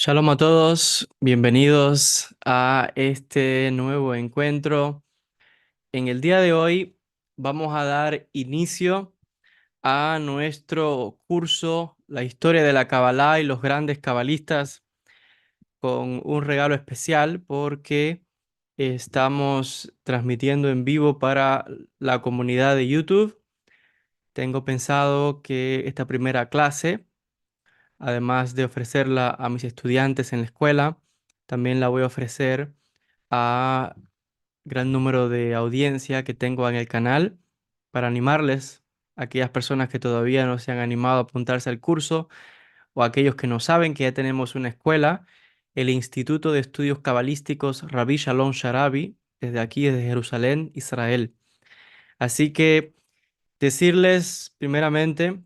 Shalom a todos, bienvenidos a este nuevo encuentro. En el día de hoy vamos a dar inicio a nuestro curso La historia de la Kabbalah y los grandes cabalistas con un regalo especial porque estamos transmitiendo en vivo para la comunidad de YouTube. Tengo pensado que esta primera clase, además de ofrecerla a mis estudiantes en la escuela, también la voy a ofrecer a gran número de audiencia que tengo en el canal para animarles a aquellas personas que todavía no se han animado a apuntarse al curso o aquellos que no saben que ya tenemos una escuela, el Instituto de Estudios Cabalísticos Rabbi Shalom Sharabi, desde aquí, desde Jerusalén, Israel. Así que decirles primeramente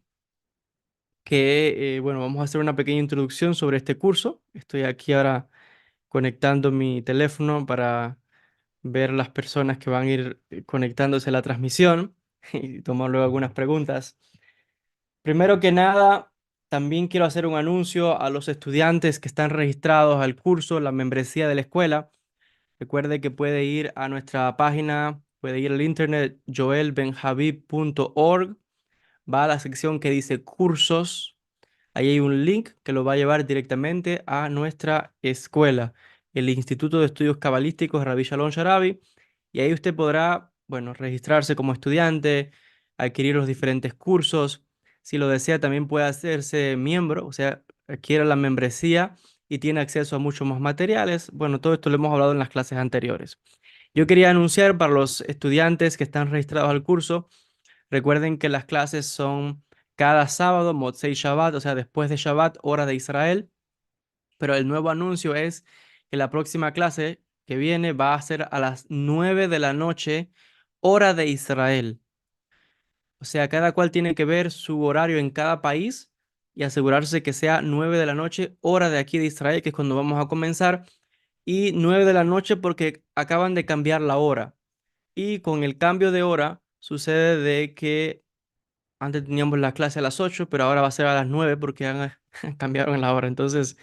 que, bueno, vamos a hacer una pequeña introducción sobre este curso. Estoy aquí ahora conectando mi teléfono para ver las personas que van a ir conectándose a la transmisión y tomar luego algunas preguntas. Primero que nada, también quiero hacer un anuncio a los estudiantes que están registrados al curso, la membresía de la escuela. Recuerde que puede ir a nuestra página, puede ir al internet joelbenhabib.org, va a la sección que dice cursos. Ahí hay un link que lo va a llevar directamente a nuestra escuela, el Instituto de Estudios Cabalísticos Rabbi Shalom Sharabi, y ahí usted podrá, bueno, registrarse como estudiante, adquirir los diferentes cursos. Si lo desea, también puede hacerse miembro, o sea, adquiere la membresía y tiene acceso a muchos más materiales. Bueno, todo esto lo hemos hablado en las clases anteriores. Yo quería anunciar para los estudiantes que están registrados al curso. Recuerden que las clases son cada sábado, Motzei Shabbat, o sea, después de Shabbat, hora de Israel. Pero el nuevo anuncio es que la próxima clase que viene va a ser a las 9 de la noche, hora de Israel. O sea, cada cual tiene que ver su horario en cada país y asegurarse que sea 9 de la noche, hora de aquí de Israel, que es cuando vamos a comenzar. Y 9 de la noche porque acaban de cambiar la hora. Y con el cambio de hora sucede de que antes teníamos la clase a las 8, pero ahora va a ser a las 9 porque cambiaron la hora. Entonces,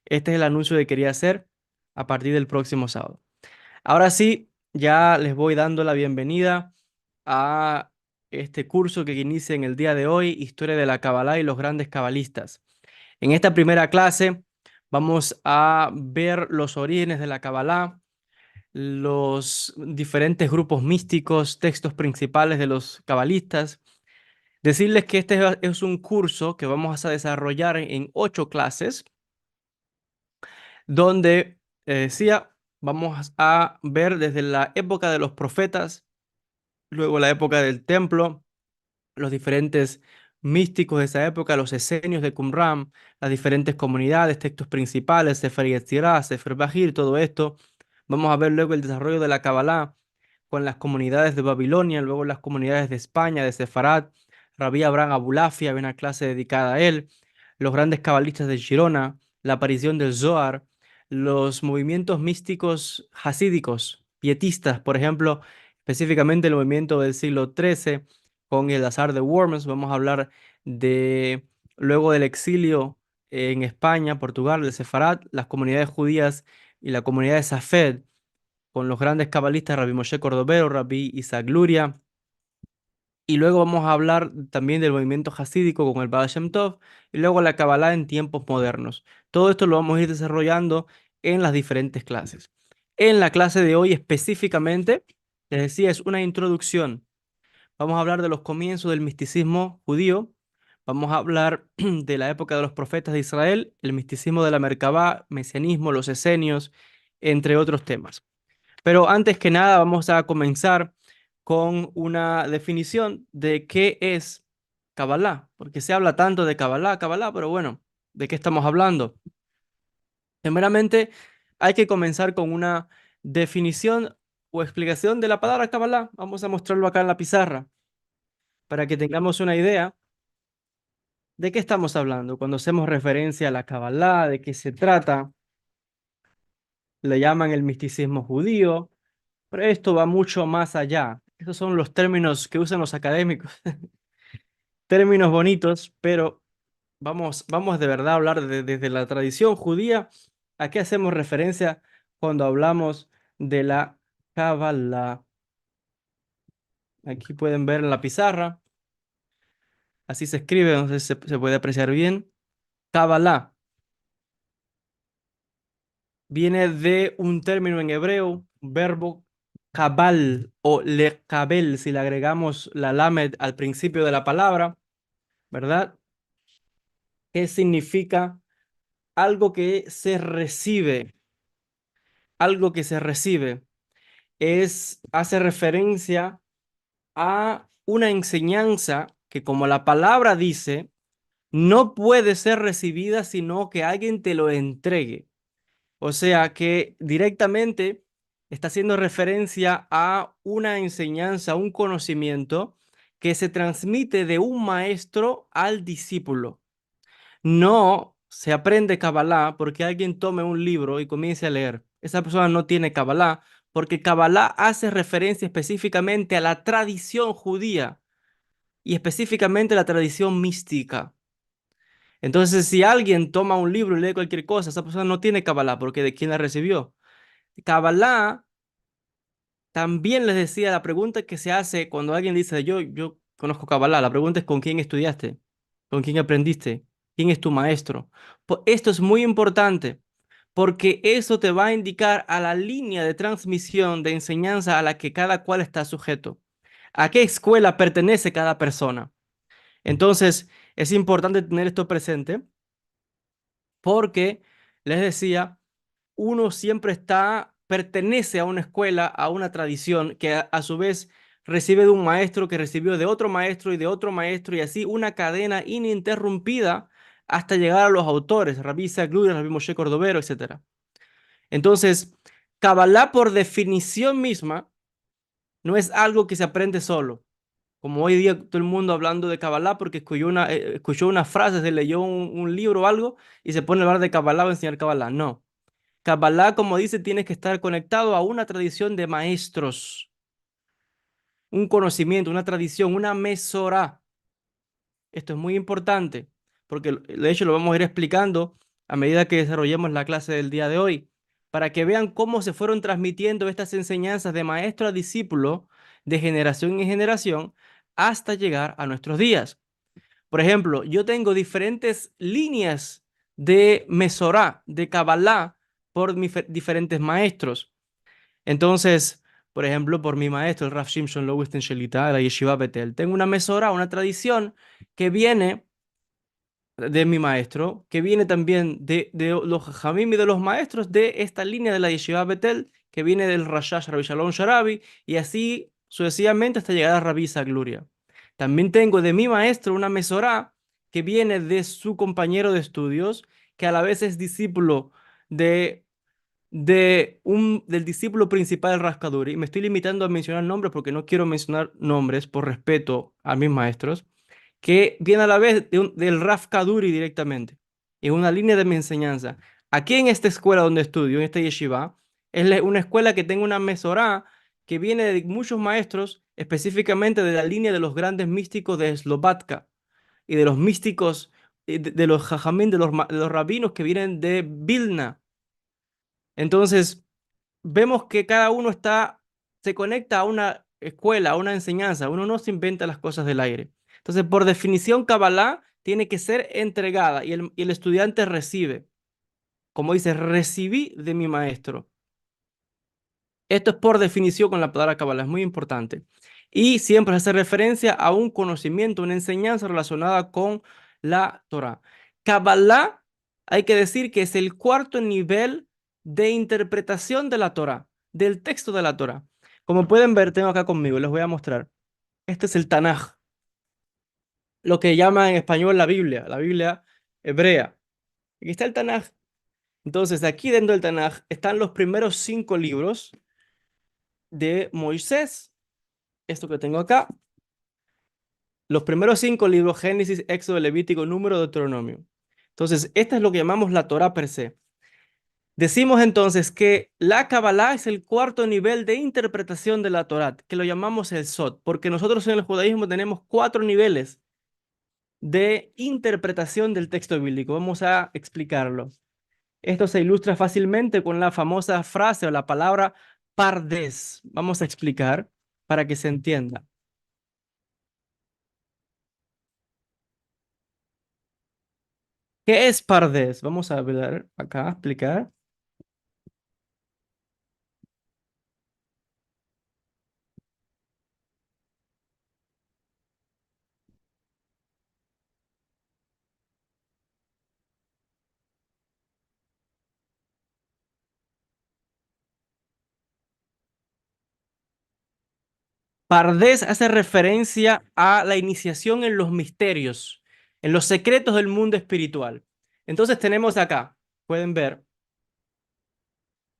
este es el anuncio que quería hacer a partir del próximo sábado. Ahora sí, ya les voy dando la bienvenida a este curso que inicia en el día de hoy, Historia de la Kabbalah y los grandes cabalistas. En esta primera clase vamos a ver los orígenes de la Kabbalah, los diferentes grupos místicos, textos principales de los cabalistas. Decirles que este es un curso que vamos a desarrollar en 8 clases, donde, decía, vamos a ver desde la época de los profetas, luego la época del templo, los diferentes místicos de esa época, los esenios de Qumran, las diferentes comunidades, textos principales, Sefer Yetzirah, Sefer Bahir, todo esto. Vamos a ver luego el desarrollo de la Kabbalah con las comunidades de Babilonia, luego las comunidades de España, de Sefarad, Rabí Abraham Abulafia, había una clase dedicada a él, los grandes cabalistas de Girona, la aparición del Zohar, los movimientos místicos hasídicos, pietistas, por ejemplo, específicamente el movimiento del siglo XIII con el Azar de Worms. Vamos a hablar de luego del exilio en España, Portugal, de Sefarad, las comunidades judías y la comunidad de Safed, con los grandes cabalistas Rabbi Moshe Cordovero, Rabbi Isaac Luria. Y luego vamos a hablar también del movimiento hasídico con el Baal Shem Tov y luego la Kabbalah en tiempos modernos. Todo esto lo vamos a ir desarrollando en las diferentes clases. En la clase de hoy específicamente, les decía, es una introducción. Vamos a hablar de los comienzos del misticismo judío. Vamos a hablar de la época de los profetas de Israel, el misticismo de la Merkabá, mesianismo, los esenios, entre otros temas. Pero antes que nada, vamos a comenzar con una definición de qué es Kabbalah, porque se habla tanto de Kabbalah, Kabbalah, pero bueno, ¿de qué estamos hablando? Primeramente, hay que comenzar con una definición o explicación de la palabra Kabbalah. Vamos a mostrarlo acá en la pizarra para que tengamos una idea de qué estamos hablando. Cuando hacemos referencia a la Kabbalah, de qué se trata, le llaman el misticismo judío. Pero esto va mucho más allá. Esos son los términos que usan los académicos. Términos bonitos, pero vamos de verdad a hablar desde la tradición judía. ¿A qué hacemos referencia cuando hablamos de la Kabbalah? Aquí pueden ver en la pizarra, así se escribe, no sé si se puede apreciar bien. Kabbalah viene de un término en hebreo, un verbo kabal o lekabel, si le agregamos la lamed al principio de la palabra, ¿verdad? ¿Qué significa? Algo que se recibe, algo que se recibe. Hace referencia a una enseñanza que, como la palabra dice, no puede ser recibida sino que alguien te lo entregue. O sea que directamente está haciendo referencia a una enseñanza, un conocimiento que se transmite de un maestro al discípulo. No se aprende Kabbalah porque alguien tome un libro y comience a leer. Esa persona no tiene Kabbalah porque Kabbalah hace referencia específicamente a la tradición judía y específicamente la tradición mística. Entonces, si alguien toma un libro y lee cualquier cosa, esa persona no tiene Kabbalah porque ¿de quién la recibió? Kabbalah también les decía, la pregunta que se hace cuando alguien dice, yo conozco Kabbalah, la pregunta es ¿con quién estudiaste? ¿Con quién aprendiste? ¿Quién es tu maestro? Esto es muy importante porque eso te va a indicar a la línea de transmisión de enseñanza a la que cada cual está sujeto. ¿A qué escuela pertenece cada persona? Entonces, es importante tener esto presente porque, les decía, uno siempre pertenece a una escuela, a una tradición que a su vez recibe de un maestro que recibió de otro maestro y de otro maestro y así una cadena ininterrumpida hasta llegar a los autores, Rabbi Isaac Luria, Rabbi Moshe Cordovero, etcétera. Entonces, Kabbalah por definición misma no es algo que se aprende solo. Como hoy día todo el mundo hablando de Kabbalah porque escuchó una frase, se leyó un libro o algo y se pone a hablar de Kabbalah o a enseñar Kabbalah. No. Kabbalah, como dice, tiene que estar conectado a una tradición de maestros, un conocimiento, una tradición, una mesorá. Esto es muy importante porque de hecho lo vamos a ir explicando a medida que desarrollemos la clase del día de hoy, para que vean cómo se fueron transmitiendo estas enseñanzas de maestro a discípulo, de generación en generación, hasta llegar a nuestros días. Por ejemplo, yo tengo diferentes líneas de Mesorá, de Kabbalah, por diferentes maestros. Entonces, por ejemplo, por mi maestro, el Rav Shimshon Lowenstein Shelita, de la Yeshiva Betel, tengo una Mesorá, una tradición que viene de mi maestro, que viene también de los Jajamim y de los maestros de esta línea de la Yeshiva Betel, que viene del Rashash Rabbi Shalom Sharabi, y así sucesivamente hasta llegar a Rabbi Isaac Luria. También tengo de mi maestro una Mesorá que viene de su compañero de estudios, que a la vez es discípulo de, del discípulo principal del Rascaduri. Me estoy limitando a mencionar nombres porque no quiero mencionar nombres por respeto a mis maestros que viene a la vez del Raf Kaduri directamente, en una línea de mi enseñanza. Aquí en esta escuela donde estudio, en esta yeshiva, es una escuela que tengo una mesorá que viene de muchos maestros, específicamente de la línea de los grandes místicos de Slovatka y de los místicos, de los jajamín, de los rabinos que vienen de Vilna. Entonces, vemos que cada uno se conecta a una escuela, a una enseñanza. Uno no se inventa las cosas del aire. Entonces, por definición, Kabbalah tiene que ser entregada y el estudiante recibe. Como dice, recibí de mi maestro. Esto es por definición con la palabra Kabbalah, es muy importante. Y siempre hace referencia a un conocimiento, una enseñanza relacionada con la Torah. Kabbalah, hay que decir que es el cuarto nivel de interpretación de la Torah, del texto de la Torah. Como pueden ver, tengo acá conmigo, les voy a mostrar. Este es el Tanaj, lo que llama en español la Biblia hebrea. Aquí está el Tanaj. Entonces, aquí dentro del Tanaj están los primeros 5 libros de Moisés. Esto que tengo acá, los primeros 5 libros, Génesis, Éxodo, Levítico, Número, Deuteronomio. Entonces, esta es lo que llamamos la Torá per se. Decimos entonces que la Kabbalah es el cuarto nivel de interpretación de la Torá, que lo llamamos el Sod, porque nosotros en el judaísmo tenemos 4 niveles de interpretación del texto bíblico. Vamos a explicarlo. Esto se ilustra fácilmente con la famosa frase o la palabra pardés. Vamos a explicar para que se entienda. ¿Qué es pardés? Vamos a ver acá, explicar. Pardés hace referencia a la iniciación en los misterios, en los secretos del mundo espiritual. Entonces tenemos acá, pueden ver,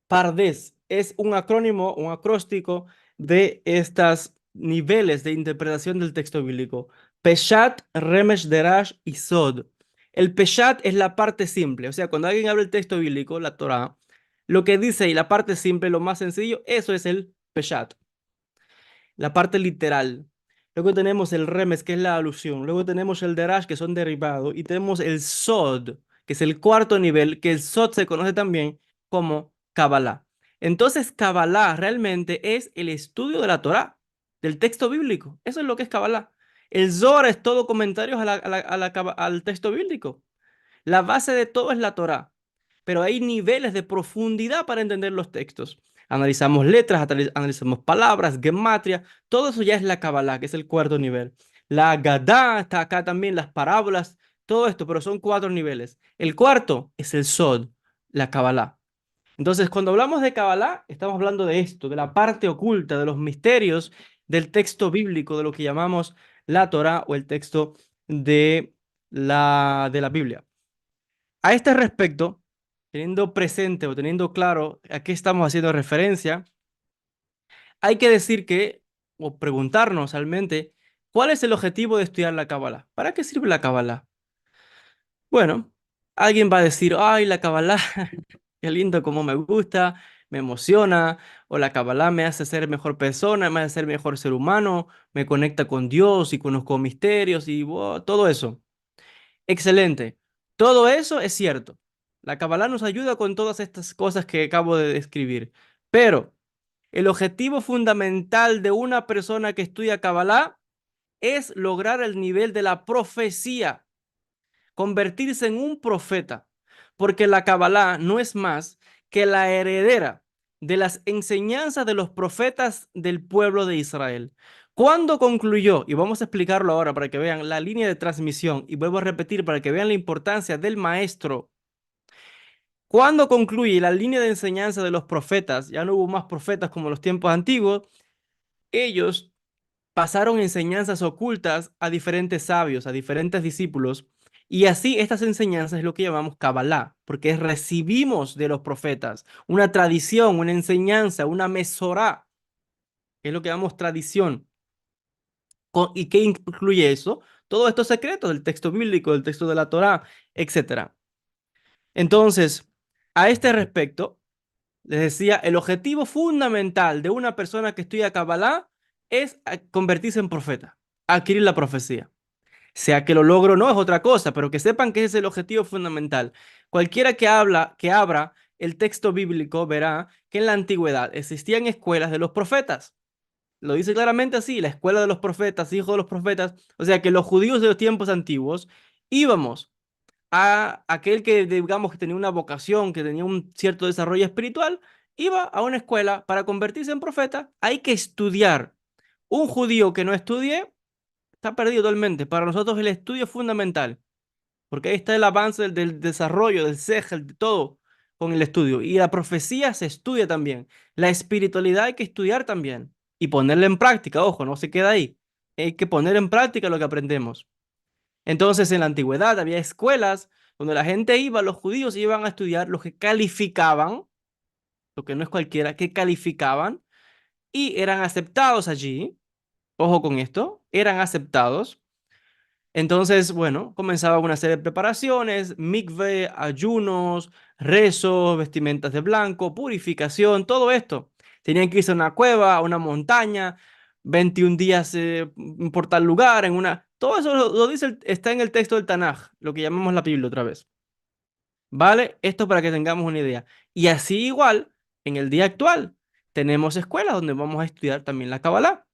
Pardés es un acrónimo, un acróstico de estos niveles de interpretación del texto bíblico. Peshat, Remesh, Derash y Sod. El Peshat es la parte simple, o sea, cuando alguien habla el texto bíblico, la Torá, lo que dice y la parte simple, lo más sencillo, eso es el Peshat, la parte literal. Luego tenemos el remes, que es la alusión. Luego tenemos el derash, que son derivados. Y tenemos el sod, que es el cuarto nivel, que el sod se conoce también como Kabbalah. Entonces, Kabbalah realmente es el estudio de la Torá, del texto bíblico. Eso es lo que es Kabbalah. El Zohar es todo comentarios al texto bíblico. La base de todo es la Torá, pero hay niveles de profundidad para entender los textos. Analizamos letras, analizamos palabras, gematria, todo eso ya es la Kabbalah, que es el cuarto nivel. La Gadá está acá también, las parábolas, todo esto, pero son cuatro niveles. El cuarto es el Sod, la Kabbalah. Entonces, cuando hablamos de Kabbalah, estamos hablando de esto, de la parte oculta, de los misterios del texto bíblico, de lo que llamamos la Torá o el texto de la Biblia. A este respecto, teniendo presente o teniendo claro a qué estamos haciendo referencia, hay que decir que, o preguntarnos realmente, ¿cuál es el objetivo de estudiar la Cábala? ¿Para qué sirve la Cábala? Bueno, alguien va a decir, ay, la Cábala, qué lindo, cómo me gusta, me emociona, o la Cábala me hace ser mejor persona, me hace ser mejor ser humano, me conecta con Dios y conozco misterios y wow, todo eso. Excelente. Todo eso es cierto. La Kabbalah nos ayuda con todas estas cosas que acabo de describir. Pero el objetivo fundamental de una persona que estudia Kabbalah es lograr el nivel de la profecía, convertirse en un profeta, porque la Kabbalah no es más que la heredera de las enseñanzas de los profetas del pueblo de Israel. ¿Cuándo concluyó? Y vamos a explicarlo ahora para que vean la línea de transmisión y vuelvo a repetir para que vean la importancia del maestro. ¿Cuándo concluye la línea de enseñanza de los profetas? Ya no hubo más profetas como en los tiempos antiguos. Ellos pasaron enseñanzas ocultas a diferentes sabios, a diferentes discípulos, y así estas enseñanzas es lo que llamamos Kabbalah, porque recibimos de los profetas una tradición, una enseñanza, una mesorá, que es lo que llamamos tradición. ¿Y qué incluye eso? Todos estos secretos del texto bíblico, del texto de la Torá, etcétera. Entonces, a este respecto, les decía, el objetivo fundamental de una persona que estudia Kabbalah es convertirse en profeta, adquirir la profecía. Sea que lo logre o no es otra cosa, pero que sepan que ese es el objetivo fundamental. Cualquiera que abra el texto bíblico verá que en la antigüedad existían escuelas de los profetas. Lo dice claramente así, la escuela de los profetas, hijos de los profetas. O sea que los judíos de los tiempos antiguos íbamos a aquel que, digamos, que tenía una vocación, que tenía un cierto desarrollo espiritual, iba a una escuela para convertirse en profeta. Hay que estudiar. Un judío que no estudie está perdido totalmente. Para nosotros el estudio es fundamental, porque ahí está el avance del desarrollo, del segel, de todo con el estudio. Y la profecía se estudia también. La espiritualidad hay que estudiar también y ponerla en práctica. Ojo, no se queda ahí. Hay que poner en práctica lo que aprendemos. Entonces, en la antigüedad había escuelas donde la gente iba, los judíos iban a estudiar lo que calificaban, lo que no es cualquiera, que calificaban y eran aceptados allí. Ojo con esto, eran aceptados. Entonces, bueno, comenzaba una serie de preparaciones, mikve, ayunos, rezos, vestimentas de blanco, purificación, todo esto. Tenían que irse a una cueva, a una montaña, 21 días por tal lugar, en una... Todo eso lo dice, está en el texto del Tanaj, lo que llamamos la Biblia otra vez. ¿Vale? Esto para que tengamos una idea. Y así igual, en el día actual, tenemos escuelas donde vamos a estudiar también la Kabbalah,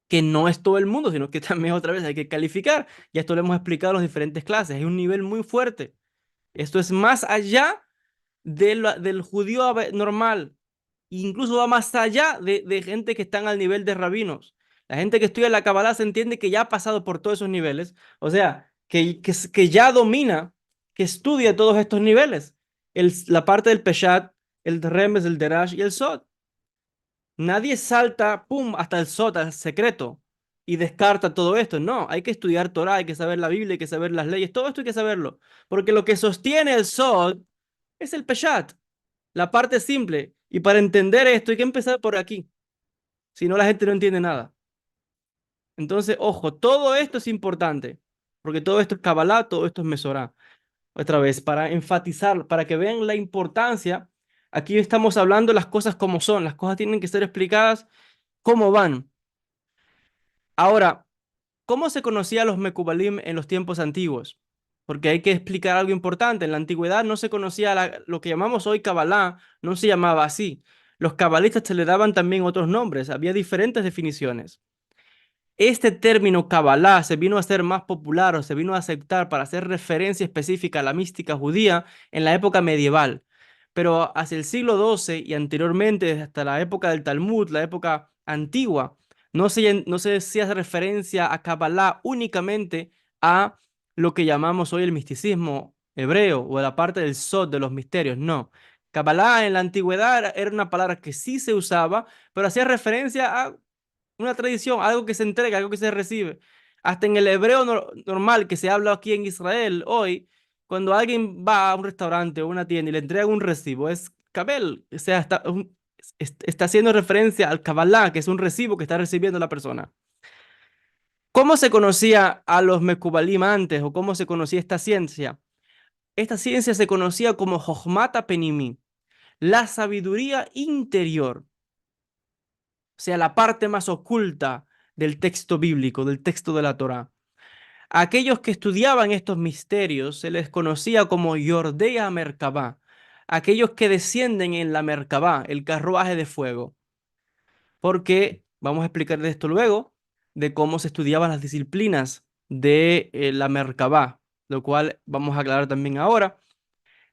que no es todo el mundo, sino que también otra vez hay que calificar. Ya esto lo hemos explicado en las diferentes clases, hay un nivel muy fuerte. Esto es más allá del judío normal. Incluso va más allá de gente que están al nivel de rabinos. La gente que estudia la Kabbalah se entiende que ya ha pasado por todos esos niveles. O sea, que ya domina, que estudia todos estos niveles. La parte del Peshat, el Remes, el Derash y el Sod. Nadie salta, pum, hasta el Sod, al secreto, y descarta todo esto. No, hay que estudiar Torah, hay que saber la Biblia, hay que saber las leyes, todo esto hay que saberlo. Porque lo que sostiene el Sod es el Peshat, la parte simple. Y para entender esto hay que empezar por aquí. Si no, la gente no entiende nada. Entonces, ojo, todo esto es importante. Porque todo esto es Kabbalah, todo esto es Mesorá. Otra vez, para enfatizar, para que vean la importancia, aquí estamos hablando las cosas como son. Las cosas tienen que ser explicadas cómo van. Ahora, ¿cómo se conocía a los Mekubalim en los tiempos antiguos? Porque hay que explicar algo importante. En la antigüedad no se conocía lo que llamamos hoy Kabbalah, no se llamaba así. Los cabalistas se le daban también otros nombres, había diferentes definiciones. Este término Kabbalah se vino a ser más popular o se vino a aceptar para hacer referencia específica a la mística judía en la época medieval. Pero hacia el siglo XII y anteriormente, hasta la época del Talmud, la época antigua, no se hacía referencia a Kabbalah únicamente a lo que llamamos hoy el misticismo hebreo o a la parte del Sod de los misterios. No. Kabbalah en la antigüedad era una palabra que sí se usaba, pero hacía referencia a una tradición, algo que se entrega, algo que se recibe. Hasta en el hebreo normal que se habla aquí en Israel hoy, cuando alguien va a un restaurante o una tienda y le entrega un recibo, es kabel, o sea, está haciendo referencia al Kabbalah, que es un recibo que está recibiendo la persona. ¿Cómo se conocía a los Mekubalim antes o cómo se conocía esta ciencia? Esta ciencia se conocía como Jochmata Penimi, la sabiduría interior, o sea, la parte más oculta del texto bíblico, del texto de la Torá. A aquellos que estudiaban estos misterios se les conocía como Yordea Merkabah, aquellos que descienden en la Merkabah, el carruaje de fuego, porque vamos a explicar de esto luego, de cómo se estudiaban las disciplinas de la Merkabah, lo cual vamos a aclarar también ahora.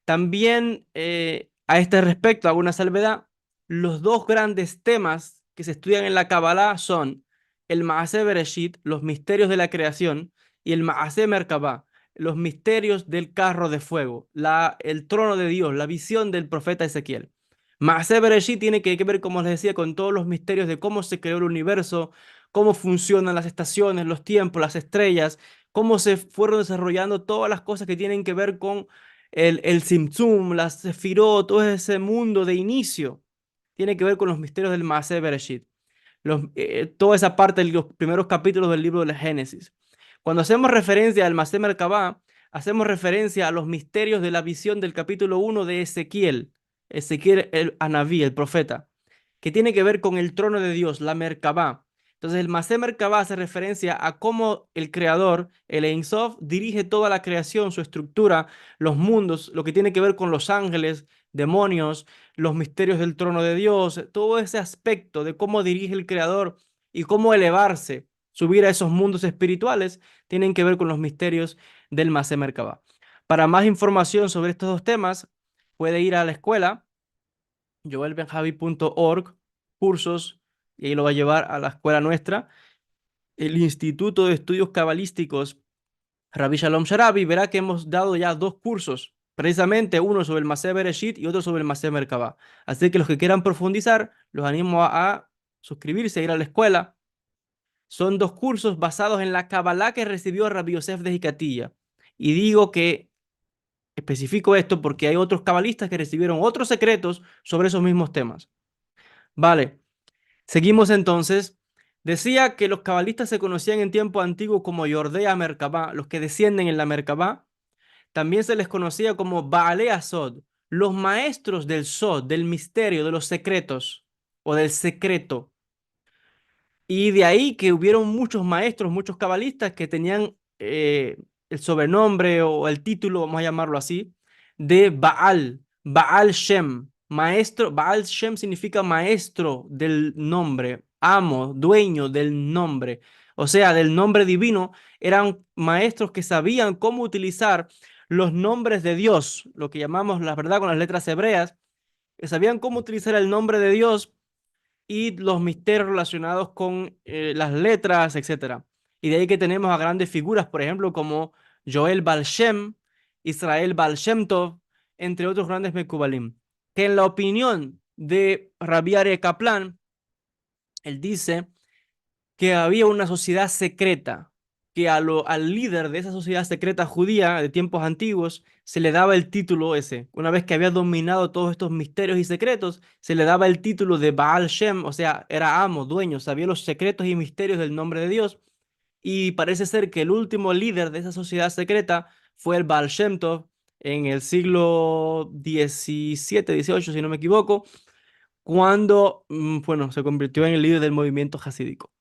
También a este respecto hago una salvedad. Los dos grandes temas que se estudian en la Kabbalah son el Maaseh Bereshit, los misterios de la creación, y el Maaseh Merkabah, los misterios del carro de fuego, el trono de Dios, la visión del profeta Ezequiel. Maaseh Bereshit tiene que ver, como les decía, con todos los misterios de cómo se creó el universo, cómo funcionan las estaciones, los tiempos, las estrellas, cómo se fueron desarrollando todas las cosas que tienen que ver con el Tzimtzum, la Sefirot, todo ese mundo de inicio, tiene que ver con los misterios del Maaseh Bereshit. Toda esa parte de los primeros capítulos del libro de la Génesis. Cuando hacemos referencia al Maaseh Merkabah, hacemos referencia a los misterios de la visión del capítulo 1 de Ezequiel, Ezequiel el Anabí, el profeta, que tiene que ver con el trono de Dios, la Merkabah. Entonces, el Masé Merkabah hace referencia a cómo el creador, el Ein Sof, dirige toda la creación, su estructura, los mundos, lo que tiene que ver con los ángeles, demonios, los misterios del trono de Dios, todo ese aspecto de cómo dirige el creador y cómo elevarse, subir a esos mundos espirituales, tienen que ver con los misterios del Masé Merkabah. Para más información sobre estos dos temas, puede ir a la escuela joelbenjavi.org, cursos, y ahí lo va a llevar a la escuela nuestra, el Instituto de Estudios Cabalísticos Rabbi Shalom Sharabi. Verá que hemos dado ya dos cursos, precisamente uno sobre el Maseh Bereshit y otro sobre el Maseh Merkabah. Así que los que quieran profundizar, los animo a suscribirse, a ir a la escuela. Son dos cursos basados en la Kabbalah que recibió Rabbi Yosef de Jicatilla. Y digo que especifico esto porque hay otros cabalistas que recibieron otros secretos sobre esos mismos temas. Vale. Seguimos entonces. Decía que los cabalistas se conocían en tiempo antiguo como Yordea Merkabah, los que descienden en la Merkabah. También se les conocía como Baalea Sod, los maestros del Sod, del misterio, de los secretos o del secreto. Y de ahí que hubieron muchos maestros, muchos cabalistas que tenían el sobrenombre o el título, vamos a llamarlo así, de Baal, Baal Shem. Maestro, Baal Shem significa maestro del nombre, amo, dueño del nombre. O sea, del nombre divino, eran maestros que sabían cómo utilizar los nombres de Dios, lo que llamamos la verdad con las letras hebreas, que sabían cómo utilizar el nombre de Dios y los misterios relacionados con las letras, etcétera. Y de ahí que tenemos a grandes figuras, por ejemplo, como Joel Baal Shem, Israel Baal Shem Tov, entre otros grandes Mekubalim, que en la opinión de Rabbi Aryeh Kaplan, él dice que había una sociedad secreta, que al líder de esa sociedad secreta judía de tiempos antiguos se le daba el título ese. Una vez que había dominado todos estos misterios y secretos, se le daba el título de Baal Shem, o sea, era amo, dueño, sabía los secretos y misterios del nombre de Dios. Y parece ser que el último líder de esa sociedad secreta fue el Baal Shem Tov en el siglo XVII, XVIII, si no me equivoco, cuando, bueno, se convirtió en el líder del movimiento hasídico.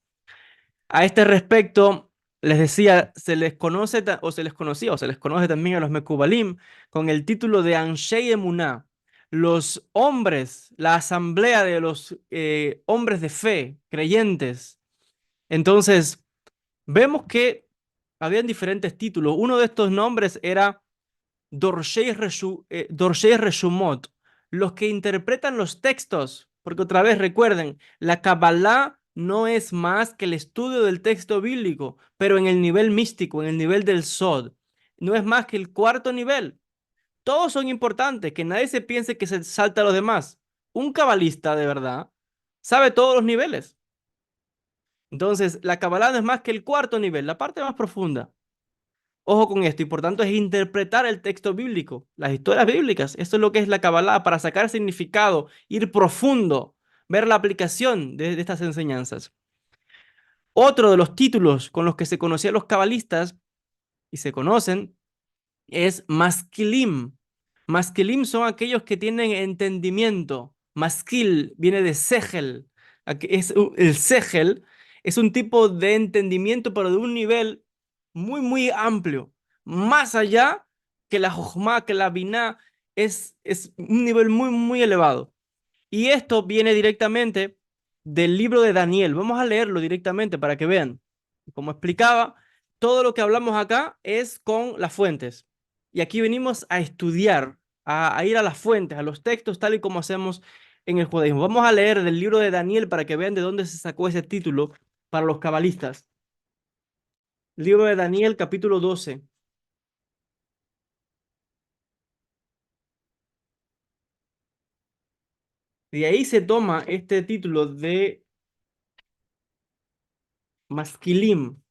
A este respecto, les decía, se les conoce o se les conocía o se les conoce también a los Mekubalim con el título de Anshei Emuná, los hombres, la asamblea de los hombres de fe, creyentes. Entonces, vemos que habían diferentes títulos. Uno de estos nombres era Dorshei Reshumot, los que interpretan los textos, porque otra vez recuerden, la Kabbalah no es más que el estudio del texto bíblico, pero en el nivel místico, en el nivel del Sod. No es más que el cuarto nivel. Todos son importantes, que nadie se piense que se salta a los demás. Un cabalista de verdad sabe todos los niveles. Entonces, la Kabbalah no es más que el cuarto nivel, la parte más profunda. Ojo con esto, y por tanto es interpretar el texto bíblico, las historias bíblicas. Eso es lo que es la Kabbalah, para sacar significado, ir profundo, ver la aplicación de estas enseñanzas. Otro de los títulos con los que se conocían los cabalistas y se conocen es Maskilim. Maskilim son aquellos que tienen entendimiento. Maskil viene de Segel. El Segel es un tipo de entendimiento, pero de un nivel muy, muy amplio. Más allá que la Jochma, que la Binah, es un nivel muy, muy elevado. Y esto viene directamente del libro de Daniel. Vamos a leerlo directamente para que vean. Como explicaba, todo lo que hablamos acá es con las fuentes. Y aquí venimos a estudiar, a ir a las fuentes, a los textos, tal y como hacemos en el judaísmo. Vamos a leer del libro de Daniel para que vean de dónde se sacó ese título para los cabalistas. Libro de Daniel, capítulo 12. De ahí se toma este título de Masquilim,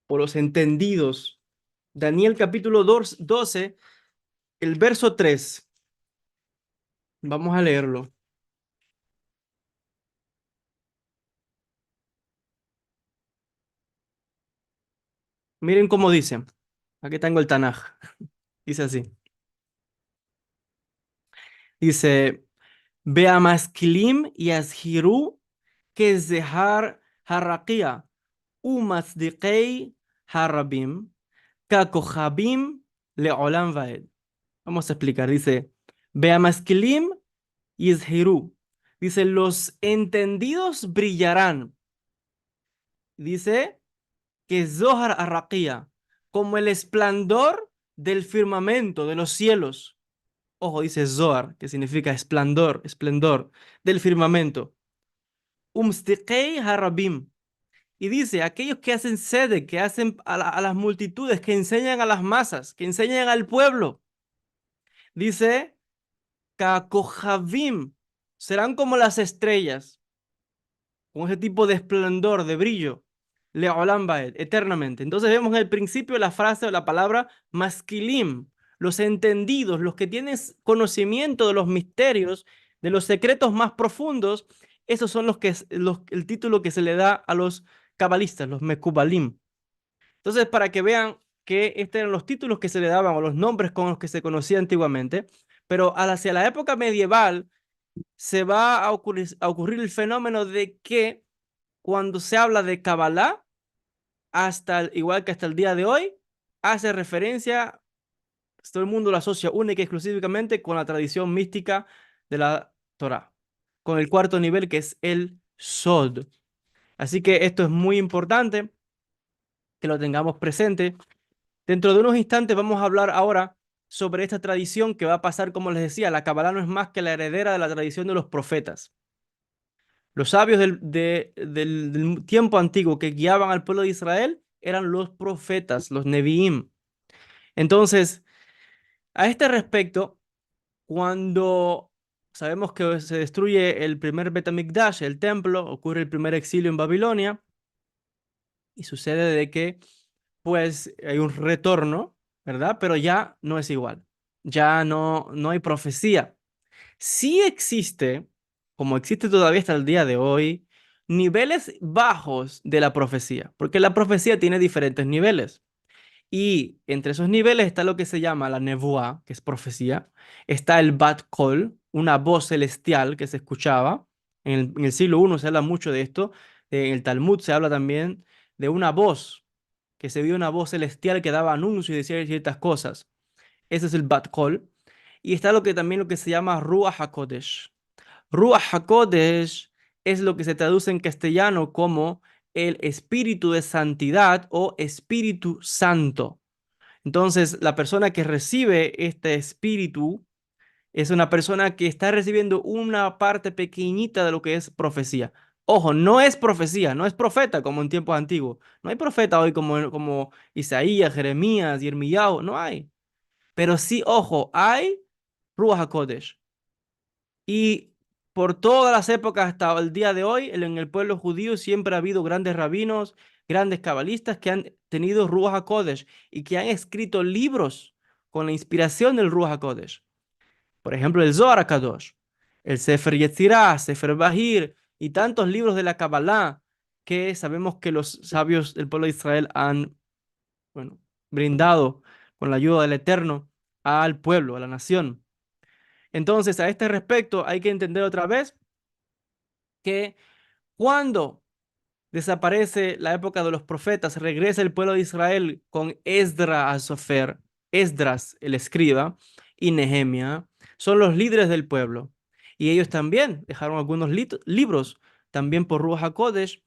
por los entendidos. Daniel capítulo 12, el verso 3. Vamos a leerlo. Miren cómo dice. Aquí tengo el Tanaj. Dice así. Dice, Beamaskilim yazhiru kezehar harakia umatzdiqei harabim kakochabim leolam vaed. Vamos a explicar. Dice, Beamaskilim yazhiru. Dice, los entendidos brillarán. Dice, que Zohar Arraquía, como el esplendor del firmamento de los cielos. Ojo, dice Zohar, que significa esplendor, esplendor del firmamento. Umstiqei harabim. Y dice, aquellos que hacen sede, que hacen a las multitudes, que enseñan a las masas, que enseñan al pueblo. Dice, Kakohavim, serán como las estrellas, con ese tipo de esplendor, de brillo. Leolam Baed, eternamente. Entonces vemos en el principio la frase o la palabra maskilim, los entendidos, los que tienen conocimiento de los misterios, de los secretos más profundos. Esos son el título que se le da a los cabalistas, los mekubalim. Entonces, para que vean que estos eran los títulos que se le daban o los nombres con los que se conocía antiguamente, pero hacia la época medieval se va a ocurrir el fenómeno de que cuando se habla de Kabbalah, igual que hasta el día de hoy, hace referencia, todo el mundo lo asocia única y exclusivamente con la tradición mística de la Torá, con el cuarto nivel que es el Sod. Así que esto es muy importante que lo tengamos presente. Dentro de unos instantes vamos a hablar ahora sobre esta tradición que va a pasar, como les decía, la Kabbalah no es más que la heredera de la tradición de los profetas. Los sabios del tiempo antiguo que guiaban al pueblo de Israel eran los profetas, los Nevi'im. Entonces, a este respecto, cuando sabemos que se destruye el primer Bet HaMikdash, el templo, ocurre el primer exilio en Babilonia, y sucede de que pues hay un retorno, ¿verdad? Pero ya no es igual. Ya no hay profecía. Sí existe, como existe todavía hasta el día de hoy, niveles bajos de la profecía, porque la profecía tiene diferentes niveles. Y entre esos niveles está lo que se llama la nevuá, que es profecía. Está el bat kol, una voz celestial que se escuchaba. En el siglo I se habla mucho de esto. En el Talmud se habla también de una voz, que se vio una voz celestial que daba anuncios y decía ciertas cosas. Ese es el bat kol. Y está también lo que se llama Ruach HaKodesh. Ruach HaKodesh es lo que se traduce en castellano como el Espíritu de Santidad o Espíritu Santo. Entonces, la persona que recibe este espíritu es una persona que está recibiendo una parte pequeñita de lo que es profecía. Ojo, no es profecía, no es profeta como en tiempos antiguos. No hay profeta hoy como Isaías, Jeremías, Yirmiyahu, no hay. Pero sí, ojo, hay Ruach HaKodesh. Y por todas las épocas hasta el día de hoy, en el pueblo judío siempre ha habido grandes rabinos, grandes cabalistas que han tenido Ruach HaKodesh y que han escrito libros con la inspiración del Ruach HaKodesh. Por ejemplo, el Zohar HaKadosh, el Sefer Yetzirah, Sefer Bahir y tantos libros de la Kabbalah que sabemos que los sabios del pueblo de Israel han, bueno, brindado con la ayuda del Eterno al pueblo, a la nación. Entonces, a este respecto, hay que entender otra vez que cuando desaparece la época de los profetas, regresa el pueblo de Israel con Esdra a Sofer, Esdras el escriba y Nehemia, son los líderes del pueblo. Y ellos también dejaron algunos libros, también por Ruach HaKodesh,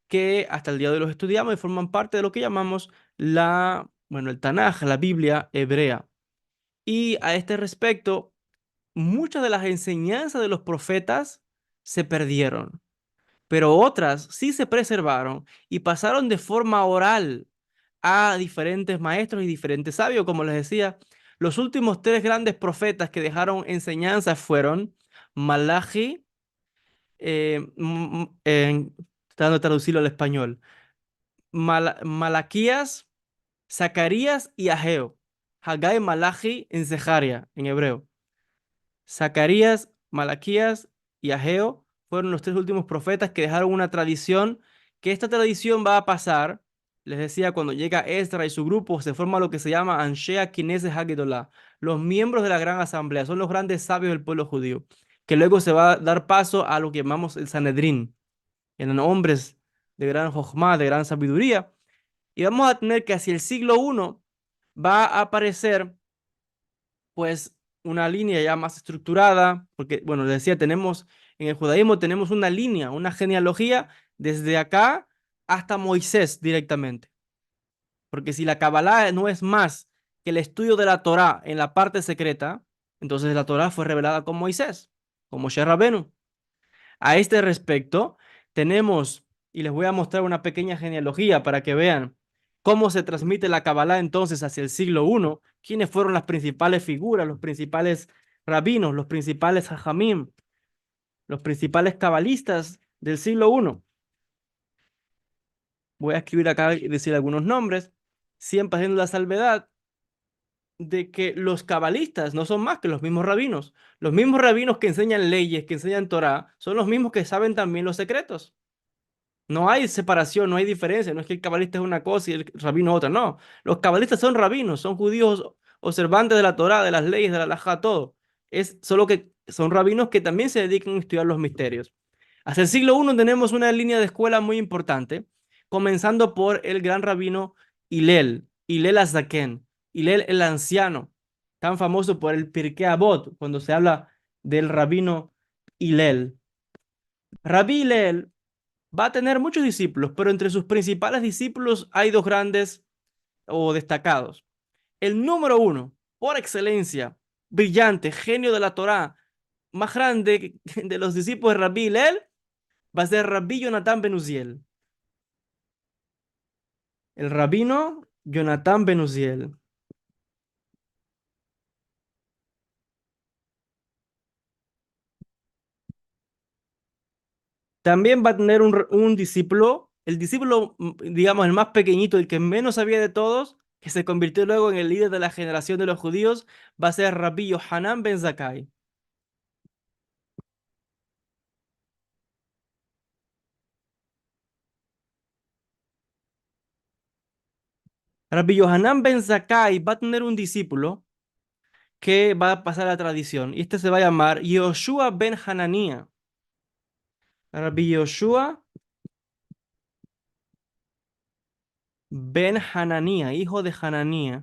que hasta el día de hoy los estudiamos y forman parte de lo que llamamos el Tanaj, la Biblia hebrea. Y a este respecto, muchas de las enseñanzas de los profetas se perdieron, pero otras sí se preservaron y pasaron de forma oral a diferentes maestros y diferentes sabios. Como les decía, los últimos tres grandes profetas que dejaron enseñanzas fueron Malachi, tratando de traducirlo al español, Malaquías, Zacarías y Ageo. Hagai, Malachi en Zeharia, en hebreo. Zacarías, Malaquías y Ageo fueron los tres últimos profetas que dejaron una tradición, que esta tradición va a pasar. Les decía, cuando llega Esdra y su grupo, se forma lo que se llama Anshea Knesset Haggadah, los miembros de la gran asamblea, son los grandes sabios del pueblo judío, que luego se va a dar paso a lo que llamamos el Sanedrín, eran hombres de gran jojma, de gran sabiduría, y vamos a tener que hacia el siglo I va a aparecer pues una línea ya más estructurada, porque, bueno, les decía, en el judaísmo tenemos una línea, una genealogía desde acá hasta Moisés directamente. Porque si la Kabbalah no es más que el estudio de la Torá en la parte secreta, entonces la Torá fue revelada con Moisés, con Moshe Rabenu. A este respecto, tenemos, y les voy a mostrar una pequeña genealogía para que vean cómo se transmite la Kabbalah entonces hacia el siglo I, quiénes fueron las principales figuras, los principales rabinos, los principales hajamim, los principales cabalistas del siglo I. Voy a escribir acá y decir algunos nombres, siempre haciendo la salvedad de que los cabalistas no son más que los mismos rabinos. Los mismos rabinos que enseñan leyes, que enseñan Torah, son los mismos que saben también los secretos. No hay separación, no hay diferencia. No es que el cabalista es una cosa y el rabino otra. No. Los cabalistas son rabinos, son judíos observantes de la Torá, de las leyes, de la halajá, todo. Es solo que son rabinos que también se dedican a estudiar los misterios. Hasta el siglo I tenemos una línea de escuela muy importante, comenzando por el gran rabino Hillel Azaken, Hillel el anciano, tan famoso por el Pirkei Avot, cuando se habla del rabino Hillel. Rabí Hillel va a tener muchos discípulos, pero entre sus principales discípulos hay dos grandes o destacados. El número uno, por excelencia, brillante, genio de la Torá, más grande de los discípulos de Rabí Hillel, va a ser Rabí Jonatán ben Uziel. El rabino Jonatán ben Uziel. También va a tener un discípulo, el discípulo, digamos, el más pequeñito, el que menos sabía de todos, que se convirtió luego en el líder de la generación de los judíos, va a ser Rabí Yohanan ben Zakkai. Rabbi Yohanan ben Zakkai va a tener un discípulo que va a pasar a la tradición, y este se va a llamar Yoshua ben Hananía. Rabbi Yoshua ben Hananía, hijo de Hananía.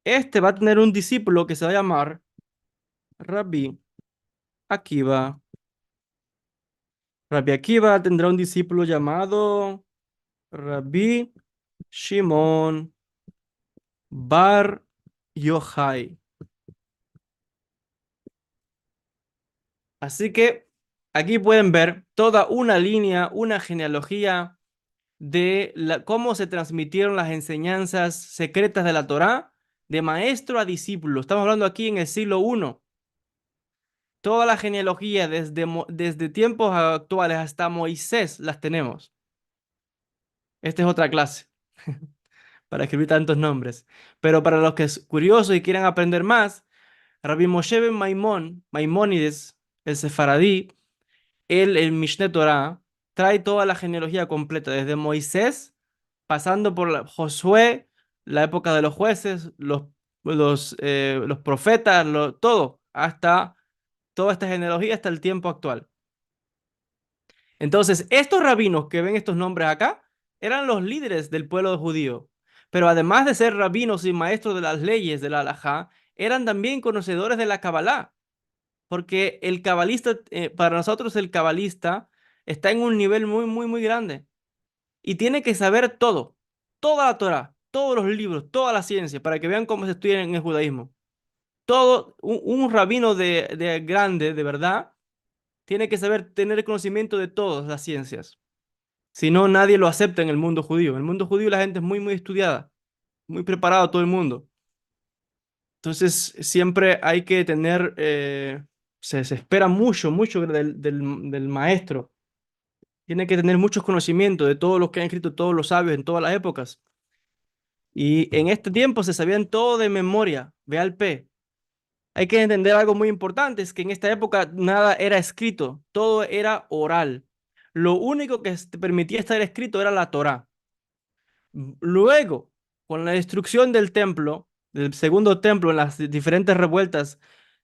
Este va a tener un discípulo que se va a llamar Rabbi Akiva. Rabbi Akiva tendrá un discípulo llamado Rabbi Shimon Bar Yochai. Así que aquí pueden ver toda una línea, una genealogía de cómo se transmitieron las enseñanzas secretas de la Torá de maestro a discípulo. Estamos hablando aquí en el siglo I. Toda la genealogía desde tiempos actuales hasta Moisés las tenemos. Esta es otra clase para escribir tantos nombres. Pero para los que es curiosos y quieran aprender más, Rabbi Moshe ben Maimónides, el sefaradí, él, el Mishneh Torah, trae toda la genealogía completa, desde Moisés, pasando por Josué, la época de los jueces, los profetas, todo, hasta toda esta genealogía hasta el tiempo actual. Entonces, estos rabinos que ven estos nombres acá eran los líderes del pueblo judío, pero además de ser rabinos y maestros de las leyes de la halajá, eran también conocedores de la Kabbalah, porque el cabalista, para nosotros el cabalista está en un nivel muy, muy, muy grande y tiene que saber todo, toda la Torah, todos los libros, toda la ciencia, para que vean cómo se estudia en el judaísmo. Todo, un rabino de grande, de verdad, tiene que saber tener conocimiento de todas las ciencias. Si no, nadie lo acepta en el mundo judío. En el mundo judío la gente es muy, muy estudiada, muy preparado todo el mundo. Entonces, siempre hay que tener, se espera mucho, mucho del maestro. Tiene que tener muchos conocimientos de todos los que han escrito todos los sabios en todas las épocas. Y en este tiempo se sabían todo de memoria, ve al P. Hay que entender algo muy importante, es que en esta época nada era escrito, todo era oral. Lo único que te permitía estar escrito era la Torá. Luego, con la destrucción del templo, del segundo templo, en las diferentes revueltas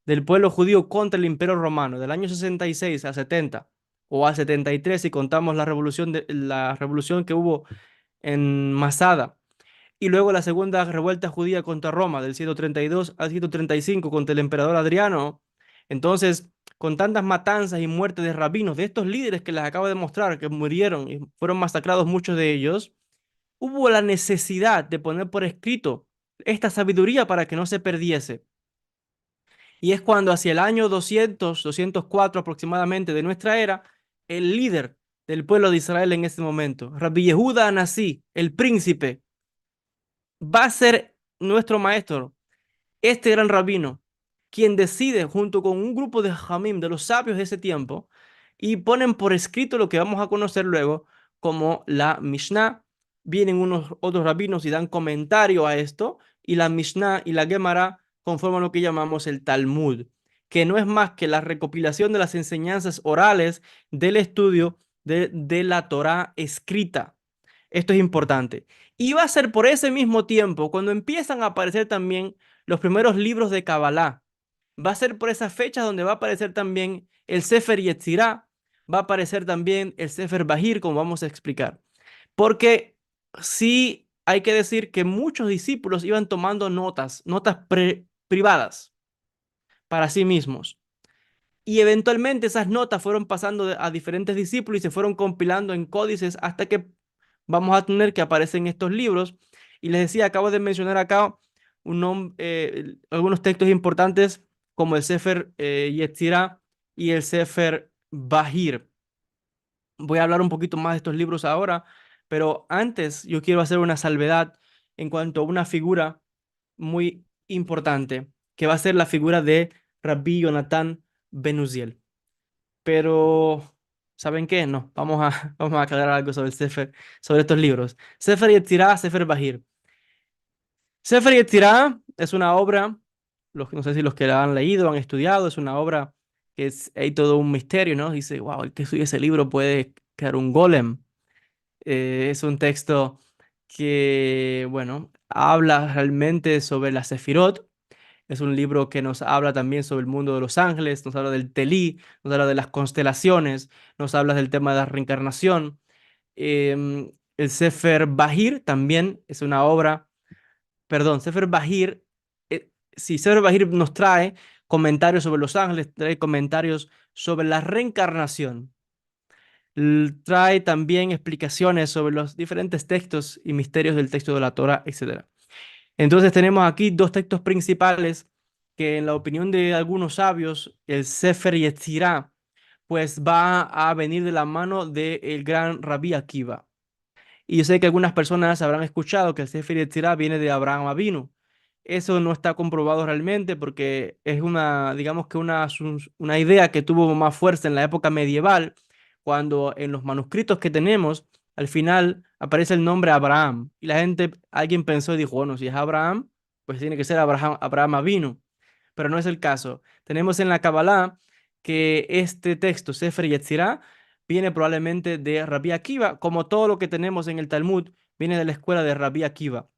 del pueblo judío contra el Imperio Romano, del año 66 a 70, o a 73 si contamos la revolución que hubo en Masada, y luego la segunda revuelta judía contra Roma, del 132 al 135 contra el emperador Adriano. Entonces, con tantas matanzas y muertes de rabinos, de estos líderes que les acabo de mostrar, que murieron y fueron masacrados muchos de ellos, hubo la necesidad de poner por escrito esta sabiduría para que no se perdiese. Y es cuando hacia el año 204 aproximadamente de nuestra era, el líder del pueblo de Israel en ese momento, Rabbi Yehuda Anasí, el príncipe, va a ser nuestro maestro, este gran rabino, quien decide junto con un grupo de Jamim, de los sabios de ese tiempo, y ponen por escrito lo que vamos a conocer luego como la Mishnah. Vienen unos otros rabinos y dan comentario a esto, y la Mishnah y la Gemara conforman lo que llamamos el Talmud, que no es más que la recopilación de las enseñanzas orales del estudio de la Torá escrita. Esto es importante. Y va a ser por ese mismo tiempo cuando empiezan a aparecer también los primeros libros de Kabbalah. Va a ser por esas fechas donde va a aparecer también el Sefer Yetzirah, va a aparecer también el Sefer Bahir, como vamos a explicar. Porque sí hay que decir que muchos discípulos iban tomando notas, privadas para sí mismos. Y eventualmente esas notas fueron pasando a diferentes discípulos y se fueron compilando en códices hasta que vamos a tener que aparecen estos libros. Y les decía, acabo de mencionar acá algunos textos importantes como el Sefer Yetzirah y el Sefer Bahir. Voy a hablar un poquito más de estos libros ahora, pero antes yo quiero hacer una salvedad en cuanto a una figura muy importante, que va a ser la figura de Rabbi Jonathan Ben Uziel. Pero, ¿saben qué? No, vamos a aclarar algo sobre el Sefer, sobre estos libros. Sefer Yetzirah, Sefer Bahir. Sefer Yetzirah es una obra, no sé si los que la han leído, han estudiado, es una obra que hay todo un misterio, ¿no? Dice, wow, el que estudia ese libro puede crear un golem. Es un texto que, bueno, habla realmente sobre la Sefirot. Es un libro que nos habla también sobre el mundo de los ángeles, nos habla del Telí, nos habla de las constelaciones, nos habla del tema de la reencarnación. El Sefer Bahir también es una obra, perdón, Sefer Bahir, sí, Sefer Bahir nos trae comentarios sobre los ángeles, trae comentarios sobre la reencarnación. Trae también explicaciones sobre los diferentes textos y misterios del texto de la Torah, etc. Entonces tenemos aquí dos textos principales que en la opinión de algunos sabios, el Sefer Yetzirah, pues va a venir de la mano del gran Rabbi Akiva. Y yo sé que algunas personas habrán escuchado que el Sefer Yetzirah viene de Abraham Avinu. Eso no está comprobado realmente porque es una, digamos que una idea que tuvo más fuerza en la época medieval, cuando en los manuscritos que tenemos, al final aparece el nombre Abraham. Y la gente, alguien pensó y dijo, bueno, si es Abraham, pues tiene que ser Abraham Avinu. Pero no es el caso. Tenemos en la Kabbalah que este texto, Sefer Yetzirah, viene probablemente de Rabbi Akiva, como todo lo que tenemos en el Talmud viene de la escuela de Rabbi Akiva.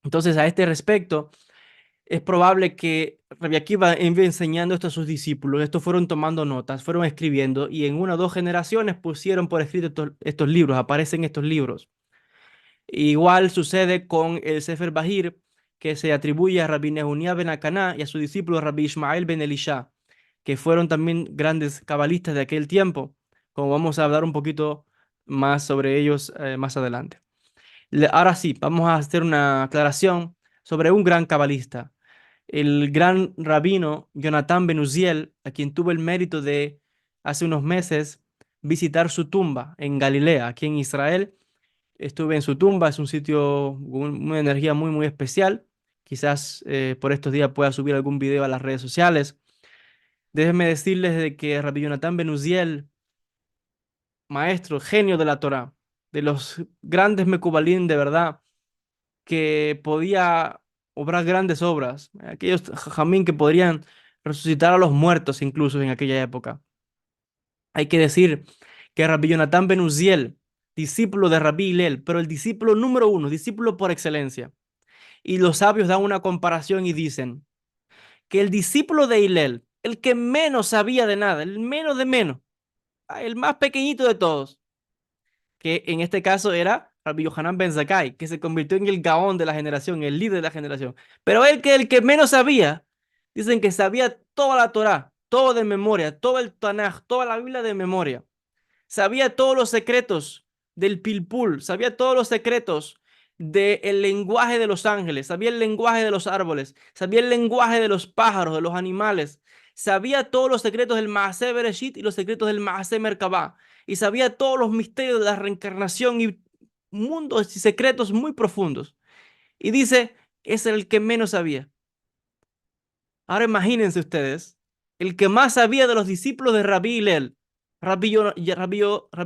Entonces, a este respecto, es probable que Rabbi Akiva iba enseñando esto a sus discípulos. Estos fueron tomando notas, fueron escribiendo y en una o dos generaciones pusieron por escrito estos libros, aparecen estos libros. Igual sucede con el Sefer Bahir, que se atribuye a Rabbi Nehunia ben Akaná y a su discípulo Rabbi Ishmael ben Elisha, que fueron también grandes cabalistas de aquel tiempo, como vamos a hablar un poquito más sobre ellos más adelante. Ahora sí, vamos a hacer una aclaración sobre un gran cabalista, el gran rabino Jonathan Ben Uziel, a quien tuve el mérito de hace unos meses visitar su tumba en Galilea, aquí en Israel. Estuve en su tumba, es un sitio con una energía muy, muy especial. Quizás por estos días pueda subir algún video a las redes sociales. Déjenme decirles de que Rabbi Jonathan Ben Uziel, maestro, genio de la Torá, de los grandes Mekubalim de verdad, que podía obrar grandes obras, aquellos jamín que podrían resucitar a los muertos incluso en aquella época. Hay que decir que Rabbi Jonathan Ben Uziel, discípulo de Rabbi Hillel, pero el discípulo número uno, discípulo por excelencia. Y los sabios dan una comparación y dicen que el discípulo de Hillel, el que menos sabía de nada, el menos de menos, el más pequeñito de todos, que en este caso era Rabbi Yohanan Ben Zakkai, que se convirtió en el gaón de la generación, el líder de la generación. Pero el que menos sabía, dicen que sabía toda la Torá, todo de memoria, todo el Tanaj, toda la Biblia de memoria. Sabía todos los secretos del Pilpul, sabía todos los secretos del lenguaje de los ángeles, sabía el lenguaje de los árboles, sabía el lenguaje de los pájaros, de los animales, sabía todos los secretos del Maaseh Bereshit y los secretos del Maaseh Merkabah, y sabía todos los misterios de la reencarnación y mundos y secretos muy profundos. Y dice, es el que menos sabía. Ahora imagínense ustedes, el que más sabía de los discípulos de Rabbi Hillel, Rabbi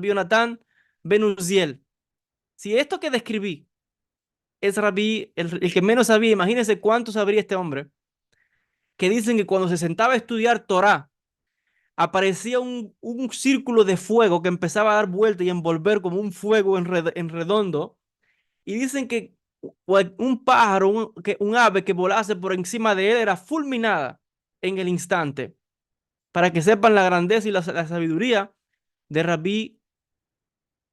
Jonathan Ben Uziel. Si esto que describí es Rabbi, el que menos sabía, imagínense cuánto sabría este hombre, que dicen que cuando se sentaba a estudiar Torah, aparecía un círculo de fuego que empezaba a dar vuelta y envolver como un fuego en redondo. Y dicen que un pájaro, un ave que volase por encima de él era fulminada en el instante. Para que sepan la grandeza y la sabiduría de Rabí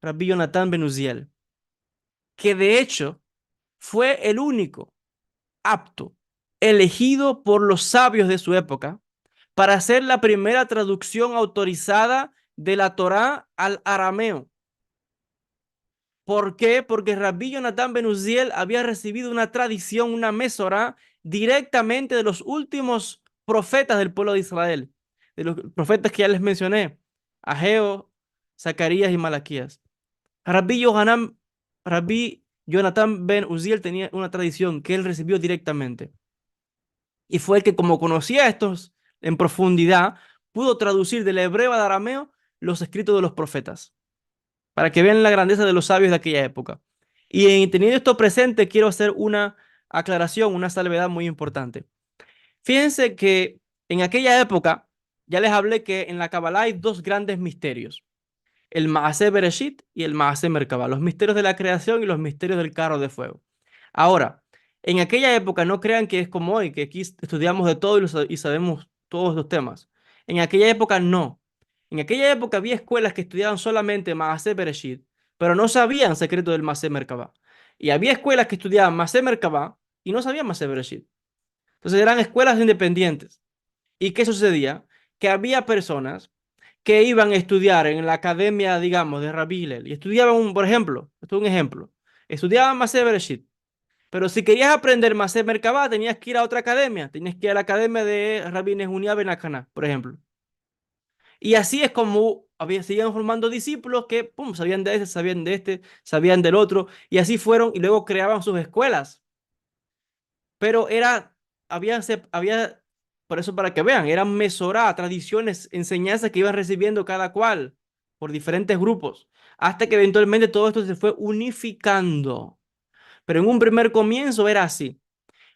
Jonatán Ben Uziel, que de hecho fue el único apto, elegido por los sabios de su época para hacer la primera traducción autorizada de la Torá al arameo. ¿Por qué? Porque Rabí Jonatán Ben Uziel había recibido una tradición, una mesorá, directamente de los últimos profetas del pueblo de Israel, de los profetas que ya les mencioné, Ageo, Zacarías y Malaquías. Rabí Yohanan, Rabí Jonatán Ben Uziel tenía una tradición que él recibió directamente. Y fue el que, como conocía estos en profundidad, pudo traducir del hebreo al arameo los escritos de los profetas, para que vean la grandeza de los sabios de aquella época. Y teniendo esto presente, quiero hacer una aclaración, una salvedad muy importante. Fíjense que en aquella época, ya les hablé que en la Kabbalah hay dos grandes misterios: el Maaseh Bereshit y el Maaseh Merkabah, los misterios de la creación y los misterios del carro de fuego. Ahora, en aquella época no crean que es como hoy, que aquí estudiamos de todo y sabemos todos los temas. En aquella época no. En aquella época había escuelas que estudiaban solamente Maaseh Bereshit, pero no sabían secreto del Maaseh Merkabah. Y había escuelas que estudiaban Maaseh Merkabah y no sabían Maaseh Bereshit. Entonces eran escuelas independientes. ¿Y qué sucedía? Que había personas que iban a estudiar en la academia, digamos, de Rabbi Hillel y estudiaban, por ejemplo, esto es un ejemplo, estudiaban Masé Bereshit, pero si querías aprender Masé Merkabah, tenías que ir a otra academia, tenías que ir a la academia de Rabbi Nehunia Ben Akana, por ejemplo. Y así es como seguían formando discípulos que, pum, sabían del otro, y así fueron, y luego creaban sus escuelas. Pero había, por eso para que vean, eran mesorá, tradiciones, enseñanzas que iban recibiendo cada cual por diferentes grupos, hasta que eventualmente todo esto se fue unificando. Pero en un primer comienzo era así.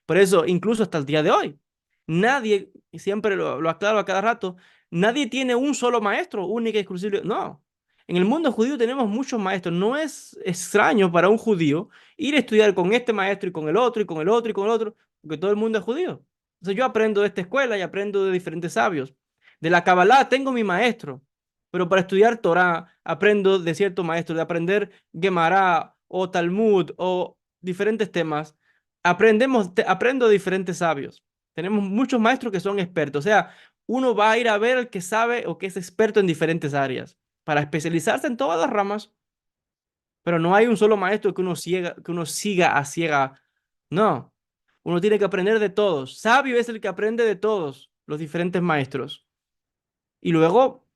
Por eso, incluso hasta el día de hoy, nadie, y siempre lo aclaro a cada rato, nadie tiene un solo maestro, único y exclusivo. No. En el mundo judío tenemos muchos maestros. No es extraño para un judío ir a estudiar con este maestro y con el otro y con el otro y con el otro, porque todo el mundo es judío. Entonces yo aprendo de esta escuela y aprendo de diferentes sabios. De la Kabbalah tengo mi maestro, pero para estudiar Torah aprendo de cierto maestro, de aprender Gemara o Talmud o diferentes temas aprendo de diferentes sabios. Tenemos muchos maestros que son expertos. O sea, uno va a ir a ver al que sabe o que es experto en diferentes áreas para especializarse en todas las ramas, pero no hay un solo maestro que uno siga a ciega. No, uno tiene que aprender de todos. Sabio es el que aprende de todos los diferentes maestros. Y luego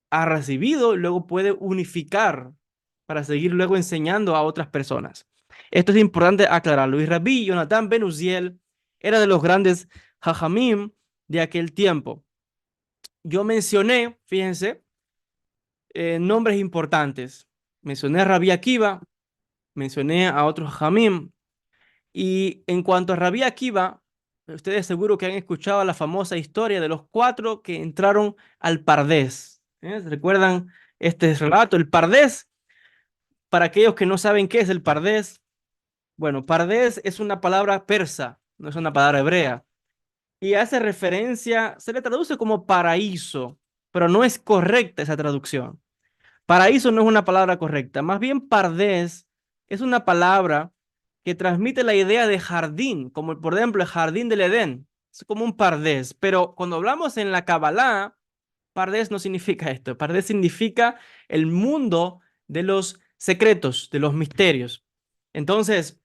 ha recibido, luego puede unificar para seguir luego enseñando a otras personas. Esto es importante aclararlo. Y Rabí Jonatán Ben Uziel era de los grandes Jajamim de aquel tiempo. Yo mencioné, fíjense, nombres importantes. Mencioné a Rabí Akiva, mencioné a otros Jajamim. Y en cuanto a Rabí Akiva, ustedes seguro que han escuchado la famosa historia de los cuatro que entraron al Pardés. ¿Recuerdan este relato? El Pardés, para aquellos que no saben qué es el Pardés, bueno, Pardés es una palabra persa, no es una palabra hebrea, y hace referencia, se le traduce como paraíso, pero no es correcta esa traducción. Paraíso no es una palabra correcta, más bien Pardés es una palabra que transmite la idea de jardín, como por ejemplo el jardín del Edén, es como un Pardés, pero cuando hablamos en la Kabbalah, Pardés no significa esto, Pardés significa el mundo de los secretos, de los misterios. Entonces,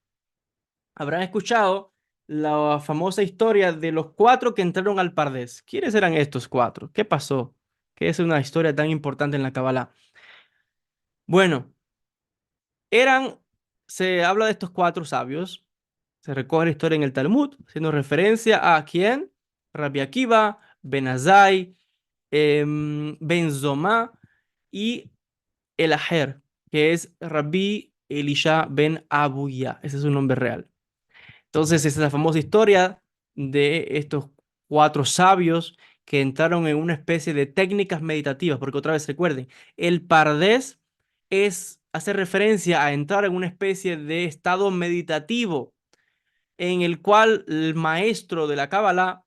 habrán escuchado la famosa historia de los cuatro que entraron al Pardés. ¿Quiénes eran estos cuatro? ¿Qué pasó? ¿Qué es una historia tan importante en la Kabbalah? Bueno, eran, se habla de estos cuatro sabios, se recoge la historia en el Talmud, haciendo referencia a quién: Rabbi Akiva, Ben Azai, Ben Zomá y el Aher, que es Rabbi Elisha Ben Abuya, ese es su nombre real. Entonces, esa es la famosa historia de estos cuatro sabios que entraron en una especie de técnicas meditativas, porque otra vez recuerden, el pardés hace referencia a entrar en una especie de estado meditativo en el cual el maestro de la Kabbalah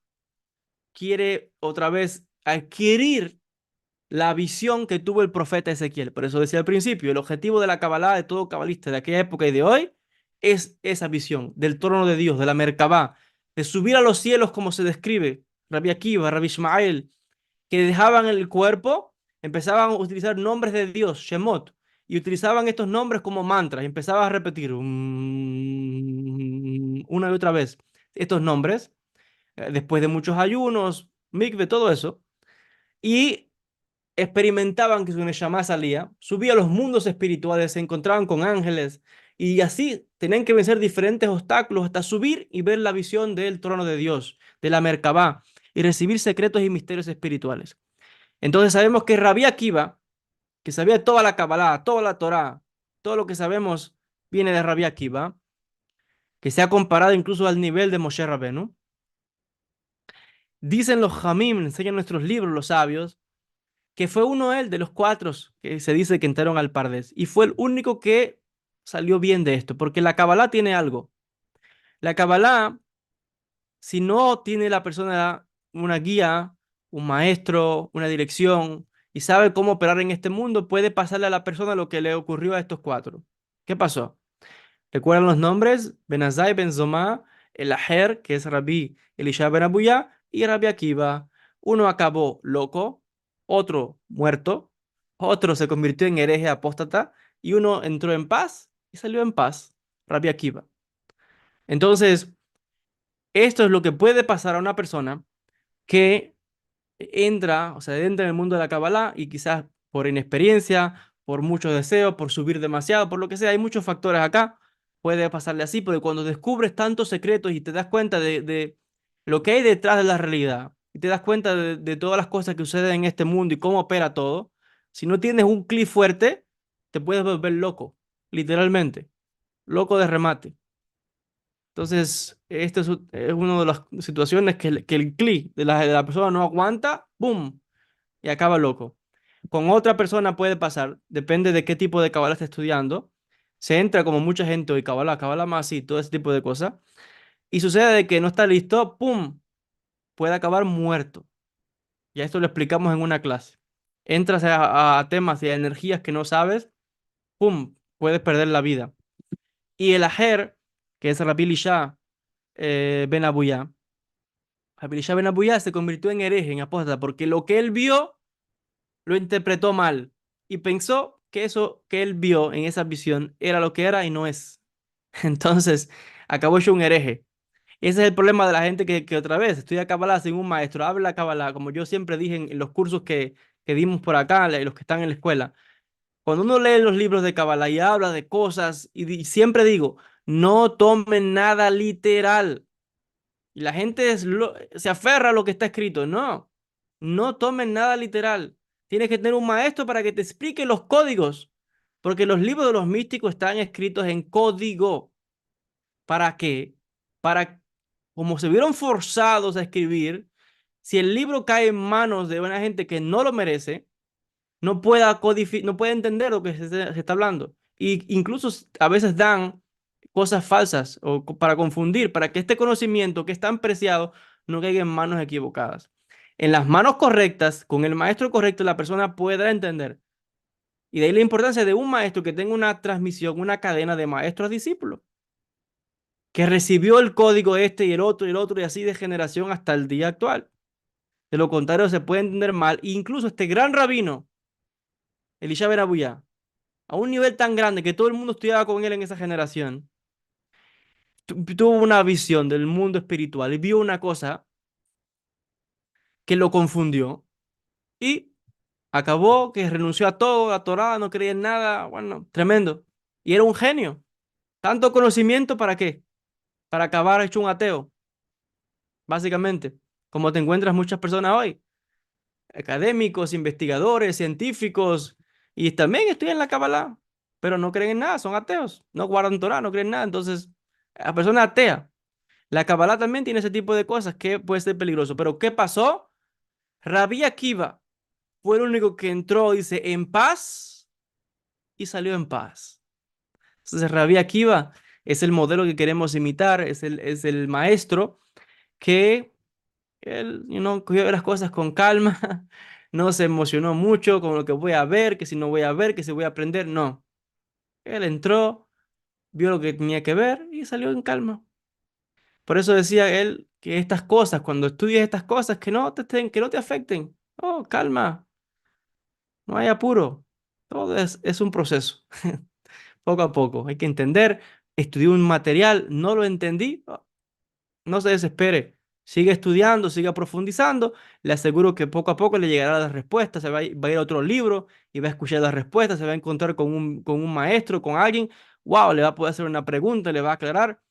quiere otra vez adquirir la visión que tuvo el profeta Ezequiel. Por eso decía al principio, el objetivo de la Kabbalah, de todo cabalista de aquella época y de hoy, es esa visión del trono de Dios, de la Merkabah, de subir a los cielos como se describe Rabbi Akiva, Rabbi Ishmael, que dejaban el cuerpo, empezaban a utilizar nombres de Dios, Shemot, y utilizaban estos nombres como mantras, y empezaban a repetir una y otra vez estos nombres, después de muchos ayunos, mikve, todo eso, y experimentaban que su Neshama salía, subía a los mundos espirituales, se encontraban con ángeles, y así tenían que vencer diferentes obstáculos hasta subir y ver la visión del trono de Dios, de la Merkabah, y recibir secretos y misterios espirituales. Entonces sabemos que Rabí Akiva, que sabía toda la Kabbalah, toda la Torá, todo lo que sabemos viene de Rabí Akiva, que se ha comparado incluso al nivel de Moshe Rabenu. Dicen los Jamim, enseñan nuestros libros, los sabios, que fue uno él de los cuatro que se dice que entraron al Pardes, y fue el único que salió bien de esto, porque la Kabbalah tiene algo. La Kabbalah, si no tiene la persona una guía, un maestro, una dirección, y sabe cómo operar en este mundo, puede pasarle a la persona lo que le ocurrió a estos cuatro. ¿Qué pasó? ¿Recuerdan los nombres? Ben Azai, Ben Zomá, el Aher, que es Rabí Elisha Ben Abuya, y Rabbi Akiva. Uno acabó loco, otro muerto, otro se convirtió en hereje apóstata, y uno entró en paz y salió en paz, Rabbi Akiva. Entonces, esto es lo que puede pasar a una persona que entra, o sea, entra en el mundo de la Kabbalah y quizás por inexperiencia, por muchos deseos, por subir demasiado, por lo que sea, hay muchos factores acá, puede pasarle así, porque cuando descubres tantos secretos y te das cuenta de lo que hay detrás de la realidad, y te das cuenta de todas las cosas que suceden en este mundo y cómo opera todo, si no tienes un clic fuerte, te puedes volver loco, literalmente, loco de remate. Entonces, esto es una de las situaciones que el clic de la persona no aguanta, ¡boom! Y acaba loco. Con otra persona puede pasar, depende de qué tipo de cabala esté estudiando. Se entra como mucha gente hoy, cabala más y todo ese tipo de cosas. Y sucede de que no está listo, ¡pum! Puede acabar muerto. Ya esto lo explicamos en una clase. Entras a temas y a energías que no sabes, ¡pum! Puedes perder la vida. Y el ajer, que es Rabbi Elisha Ben Abuya, Rabbi Elisha Ben Abuya se convirtió en hereje, en apóstata, porque lo que él vio lo interpretó mal y pensó que eso que él vio en esa visión era lo que era y no es. Entonces, acabó hecho un hereje. Ese es el problema de la gente que otra vez estudia Kabbalah sin un maestro, habla Kabbalah, como yo siempre dije en los cursos que dimos por acá, los que están en la escuela. Cuando uno lee los libros de Kabbalah y habla de cosas, y siempre digo, no tomen nada literal. Y la gente se aferra a lo que está escrito. No, no tomen nada literal. Tienes que tener un maestro para que te explique los códigos. Porque los libros de los místicos están escritos en código. ¿Para qué? Para, como se vieron forzados a escribir, si el libro cae en manos de una gente que no lo merece, no puede entender lo que se está hablando. Y incluso a veces dan cosas falsas o para confundir, para que este conocimiento que es tan preciado no caiga en manos equivocadas. En las manos correctas, con el maestro correcto, la persona puede entender. Y de ahí la importancia de un maestro que tenga una transmisión, una cadena de maestro a discípulo, que recibió el código este y el otro y el otro y así de generación hasta el día actual. De lo contrario, se puede entender mal. E incluso este gran rabino, Elisha Ben Abuya, a un nivel tan grande que todo el mundo estudiaba con él en esa generación, tuvo una visión del mundo espiritual y vio una cosa que lo confundió y acabó que renunció a todo, a Torah, no creía en nada, bueno, tremendo. Y era un genio. Tanto conocimiento, ¿para qué? Para acabar hecho un ateo, básicamente, como te encuentras muchas personas hoy, académicos, investigadores, científicos, y también estudian la Kabbalah, pero no creen en nada, son ateos, no guardan Torah, no creen en nada, entonces, la persona atea. La Kabbalah también tiene ese tipo de cosas que puede ser peligroso. Pero ¿qué pasó? Rabí Akiva fue el único que entró, dice, en paz y salió en paz. Entonces, Rabí Akiva es el modelo que queremos imitar, es el maestro que él, cogió las cosas con calma, no se emocionó mucho con lo que voy a ver, que si no voy a ver, que si voy a aprender, no. Él entró, vio lo que tenía que ver y salió en calma. Por eso decía él que estas cosas, cuando estudies estas cosas, que no te afecten. Oh, calma, no hay apuro. Todo es un proceso, poco a poco. Hay que entender, estudié un material, no lo entendí, no se desespere. Sigue estudiando, siga profundizando. Le aseguro que poco a poco le llegará la respuesta. Va a ir a otro libro y va a escuchar las respuestas. Se va a encontrar con un maestro, con alguien. Wow, le va a poder hacer una pregunta, le va a aclarar.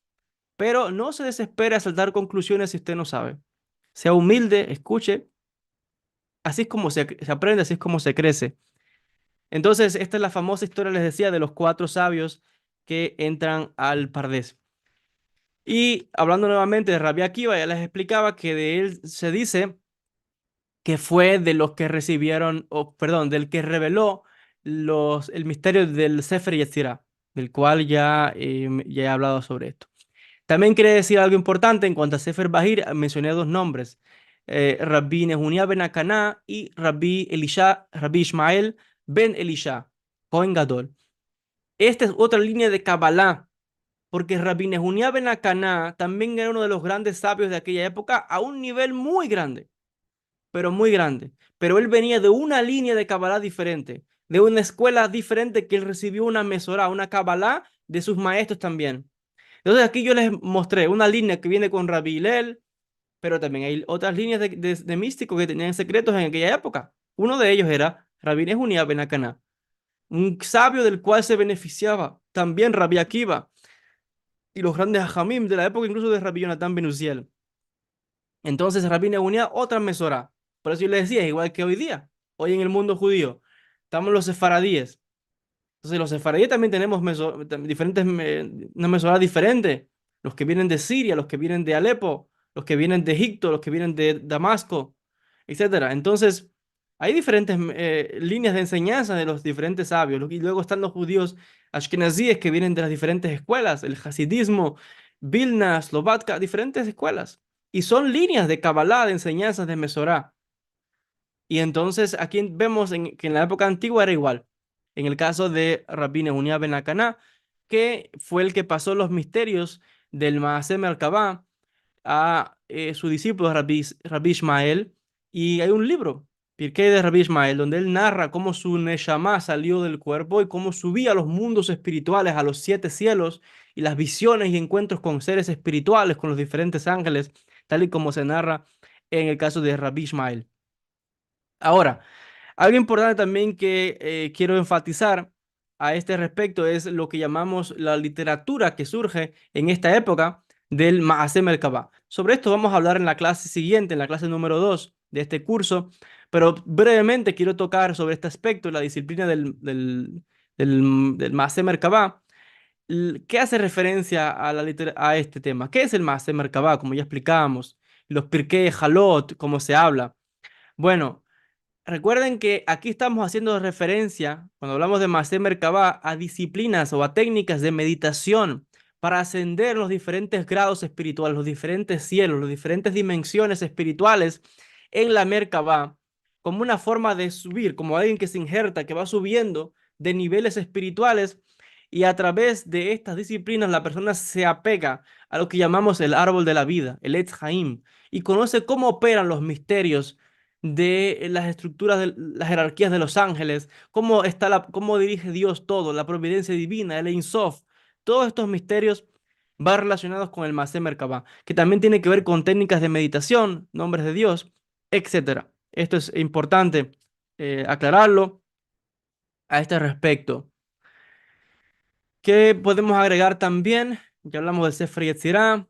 Pero no se desespere a saltar conclusiones si usted no sabe. Sea humilde, escuche. Así es como se aprende, así es como se crece. Entonces, esta es la famosa historia, les decía, de los cuatro sabios que entran al Pardés. Y hablando nuevamente de Rabbi Akiva, ya les explicaba que de él se dice que fue de los que recibieron, o perdón, del que reveló el misterio del Sefer Yetzirah, del cual ya he hablado sobre esto. También quería decir algo importante en cuanto a Sefer Bahir, mencioné dos nombres, Rabbi Nehunia ben Akaná y Rabbi Ishmael ben Elisha, Cohen Gadol. Esta es otra línea de Kabbalah, porque Rabbi Nehunia ben Akaná también era uno de los grandes sabios de aquella época a un nivel muy grande, pero muy grande. Pero él venía de una línea de Kabbalah diferente, de una escuela diferente que él recibió una Mesorá, una Kabbalah de sus maestros también. Entonces aquí yo les mostré una línea que viene con Rabbi Hillel, pero también hay otras líneas de místicos que tenían secretos en aquella época. Uno de ellos era Rabbi Nehunia ben Akaná, un sabio del cual se beneficiaba también Rabbi Akiva y los grandes hajamim de la época, incluso de Rabbi Yonatán ben Uziel. Entonces Rabbi Nehunia otra mesorá. Por eso yo les decía, igual que hoy día, hoy en el mundo judío, estamos los sefaradíes. Entonces los sefaradíes también tenemos diferentes, una mesorá diferente. Los que vienen de Siria, los que vienen de Alepo, los que vienen de Egipto, los que vienen de Damasco, etcétera. Entonces hay diferentes líneas de enseñanza de los diferentes sabios. Y luego están los judíos ashkenazíes que vienen de las diferentes escuelas, el hasidismo, Vilna, Slovatka, diferentes escuelas. Y son líneas de Kabbalah, de enseñanzas de Mesorá. Y entonces aquí vemos que en la época antigua era igual. En el caso de Rabbi Nehunia ben Akaná, que fue el que pasó los misterios del Maaseh Merkabah a su discípulo Rabbi Ishmael. Y hay un libro, Pirkei de Rabbi Ishmael, donde él narra cómo su Neshama salió del cuerpo y cómo subía a los mundos espirituales, a los siete cielos, y las visiones y encuentros con seres espirituales, con los diferentes ángeles, tal y como se narra en el caso de Rabbi Ishmael. Ahora, algo importante también que quiero enfatizar a este respecto es lo que llamamos la literatura que surge en esta época del Maaseh Merkabah. Sobre esto vamos a hablar en la clase siguiente, en la clase número 2 de este curso, pero brevemente quiero tocar sobre este aspecto, la disciplina del Maaseh Merkabah. ¿Qué hace referencia a este tema? ¿Qué es el Maaseh Merkabah? Como ya explicábamos, los Pirkei Halot, cómo se habla. Bueno, recuerden que aquí estamos haciendo referencia, cuando hablamos de Masé Merkabah, a disciplinas o a técnicas de meditación para ascender los diferentes grados espirituales, los diferentes cielos, las diferentes dimensiones espirituales en la Merkabah, como una forma de subir, como alguien que se injerta, que va subiendo de niveles espirituales y a través de estas disciplinas la persona se apega a lo que llamamos el árbol de la vida, el Etz Haim, y conoce cómo operan los misterios de las estructuras de las jerarquías de los ángeles, cómo dirige Dios todo, la providencia divina, el Ein Sof, todos estos misterios van relacionados con el Masé Merkabah, que también tiene que ver con técnicas de meditación, nombres de Dios, etcétera. Esto es importante aclararlo a este respecto. ¿Qué podemos agregar también? Ya hablamos del Sefer Yetzirah.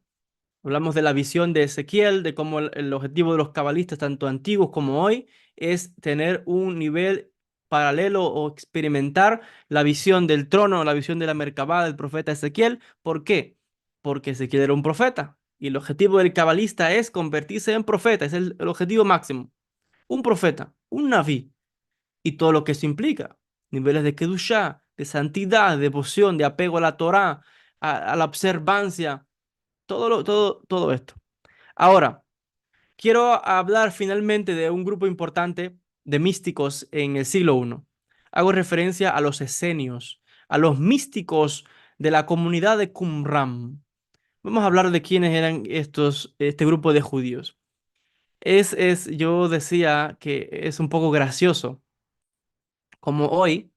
Hablamos de la visión de Ezequiel, de cómo el objetivo de los cabalistas, tanto antiguos como hoy, es tener un nivel paralelo o experimentar la visión del trono, la visión de la Merkabah del profeta Ezequiel. ¿Por qué? Porque Ezequiel era un profeta y el objetivo del cabalista es convertirse en profeta, es el objetivo máximo. un profeta, un naví, y todo lo que eso implica. Niveles de kedushá, de santidad, de devoción, de apego a la Torá, a la observancia, todo esto. Ahora, quiero hablar finalmente de un grupo importante de místicos en el siglo I. Hago referencia a los esenios, a los místicos de la comunidad de Qumran. Vamos a hablar de quiénes eran este grupo de judíos. Yo decía que es un poco gracioso, como hoy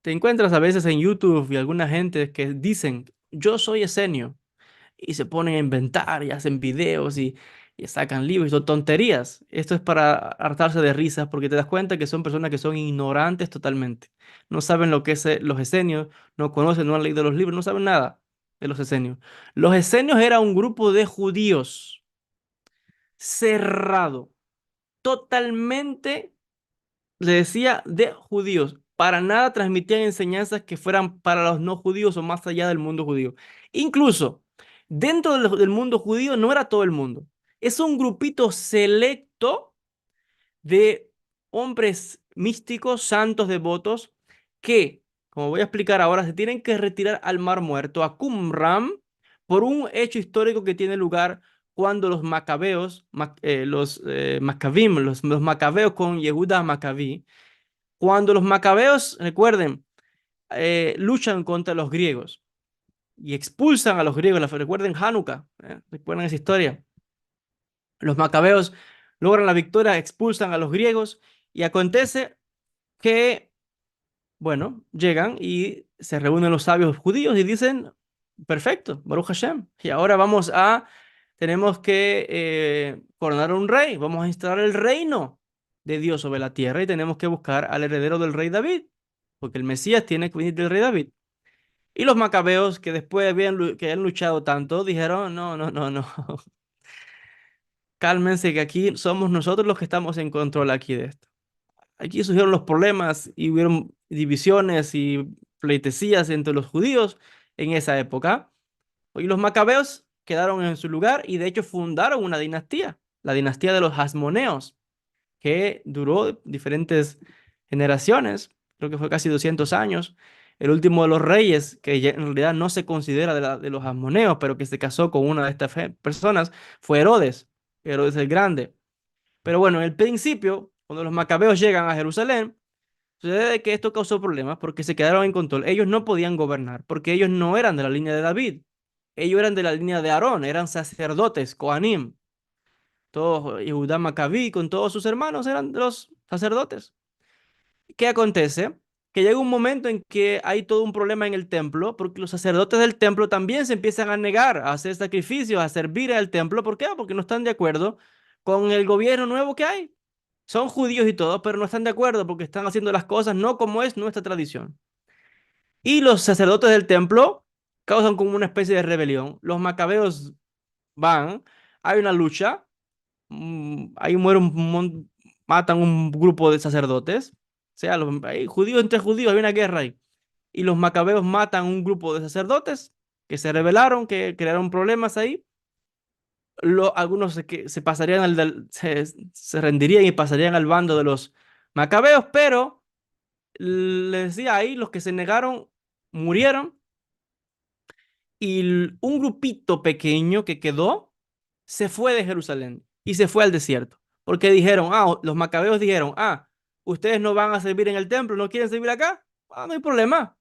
te encuentras a veces en YouTube y alguna gente que dicen, yo soy esenio, y se ponen a inventar y hacen videos y sacan libros y son tonterías. Esto es para hartarse de risas porque te das cuenta que son personas que son ignorantes totalmente. No saben lo que es los esenios, no conocen, no han leído los libros, no saben nada de los esenios. Los esenios era un grupo de judíos cerrado, totalmente, le decía, de judíos. Para nada transmitían enseñanzas que fueran para los no judíos o más allá del mundo judío. Incluso dentro del mundo judío no era todo el mundo. Es un grupito selecto de hombres místicos, santos, devotos, que, como voy a explicar ahora, se tienen que retirar al Mar Muerto, a Qumran, por un hecho histórico que tiene lugar cuando los macabeos, macabim, los macabeos con Yehuda Macabí, cuando los macabeos, recuerden, luchan contra los griegos y expulsan a los griegos, recuerden Hanukkah, recuerden esa historia. Los macabeos logran la victoria, expulsan a los griegos y acontece que, bueno, llegan y se reúnen los sabios judíos y dicen, perfecto, Baruch Hashem, y ahora tenemos que coronar un rey, vamos a instalar el reino de Dios sobre la tierra y tenemos que buscar al heredero del rey David, porque el Mesías tiene que venir del rey David. Y los macabeos, que después que han luchado tanto, dijeron, no, no, no, no, cálmense que aquí somos nosotros los que estamos en control aquí de esto. Aquí surgieron los problemas y hubieron divisiones y pleitesías entre los judíos en esa época. Y los macabeos quedaron en su lugar y de hecho fundaron una dinastía, la dinastía de los Hasmoneos, que duró diferentes generaciones, creo que fue casi 200 años. El último de los reyes, que en realidad no se considera de los Hasmoneos, pero que se casó con una de estas personas, fue Herodes, Herodes el Grande. Pero bueno, en el principio, cuando los macabeos llegan a Jerusalén, sucede que esto causó problemas porque se quedaron en control. Ellos no podían gobernar porque ellos no eran de la línea de David. Ellos eran de la línea de Aarón, eran sacerdotes, Coanim. Todos, Yehudá Macabí con todos sus hermanos eran de los sacerdotes. ¿Qué acontece? Que llega un momento en que hay todo un problema en el templo porque los sacerdotes del templo también se empiezan a negar a hacer sacrificios, a servir al templo. ¿Por qué? Porque no están de acuerdo con el gobierno nuevo que hay. Son judíos y todo, pero no están de acuerdo porque están haciendo las cosas no como es nuestra tradición. Y los sacerdotes del templo causan como una especie de rebelión. Los macabeos van, hay una lucha, ahí matan un grupo de sacerdotes. O sea, hay judíos entre judíos, hay una guerra ahí. Y los macabeos matan un grupo de sacerdotes que se rebelaron, que crearon problemas ahí. Algunos se pasarían se rendirían y pasarían al bando de los macabeos, pero les decía ahí, los que se negaron murieron y un grupito pequeño que quedó se fue de Jerusalén y se fue al desierto. Porque dijeron, los macabeos dijeron, ustedes no van a servir en el templo, no quieren servir acá, no hay problema,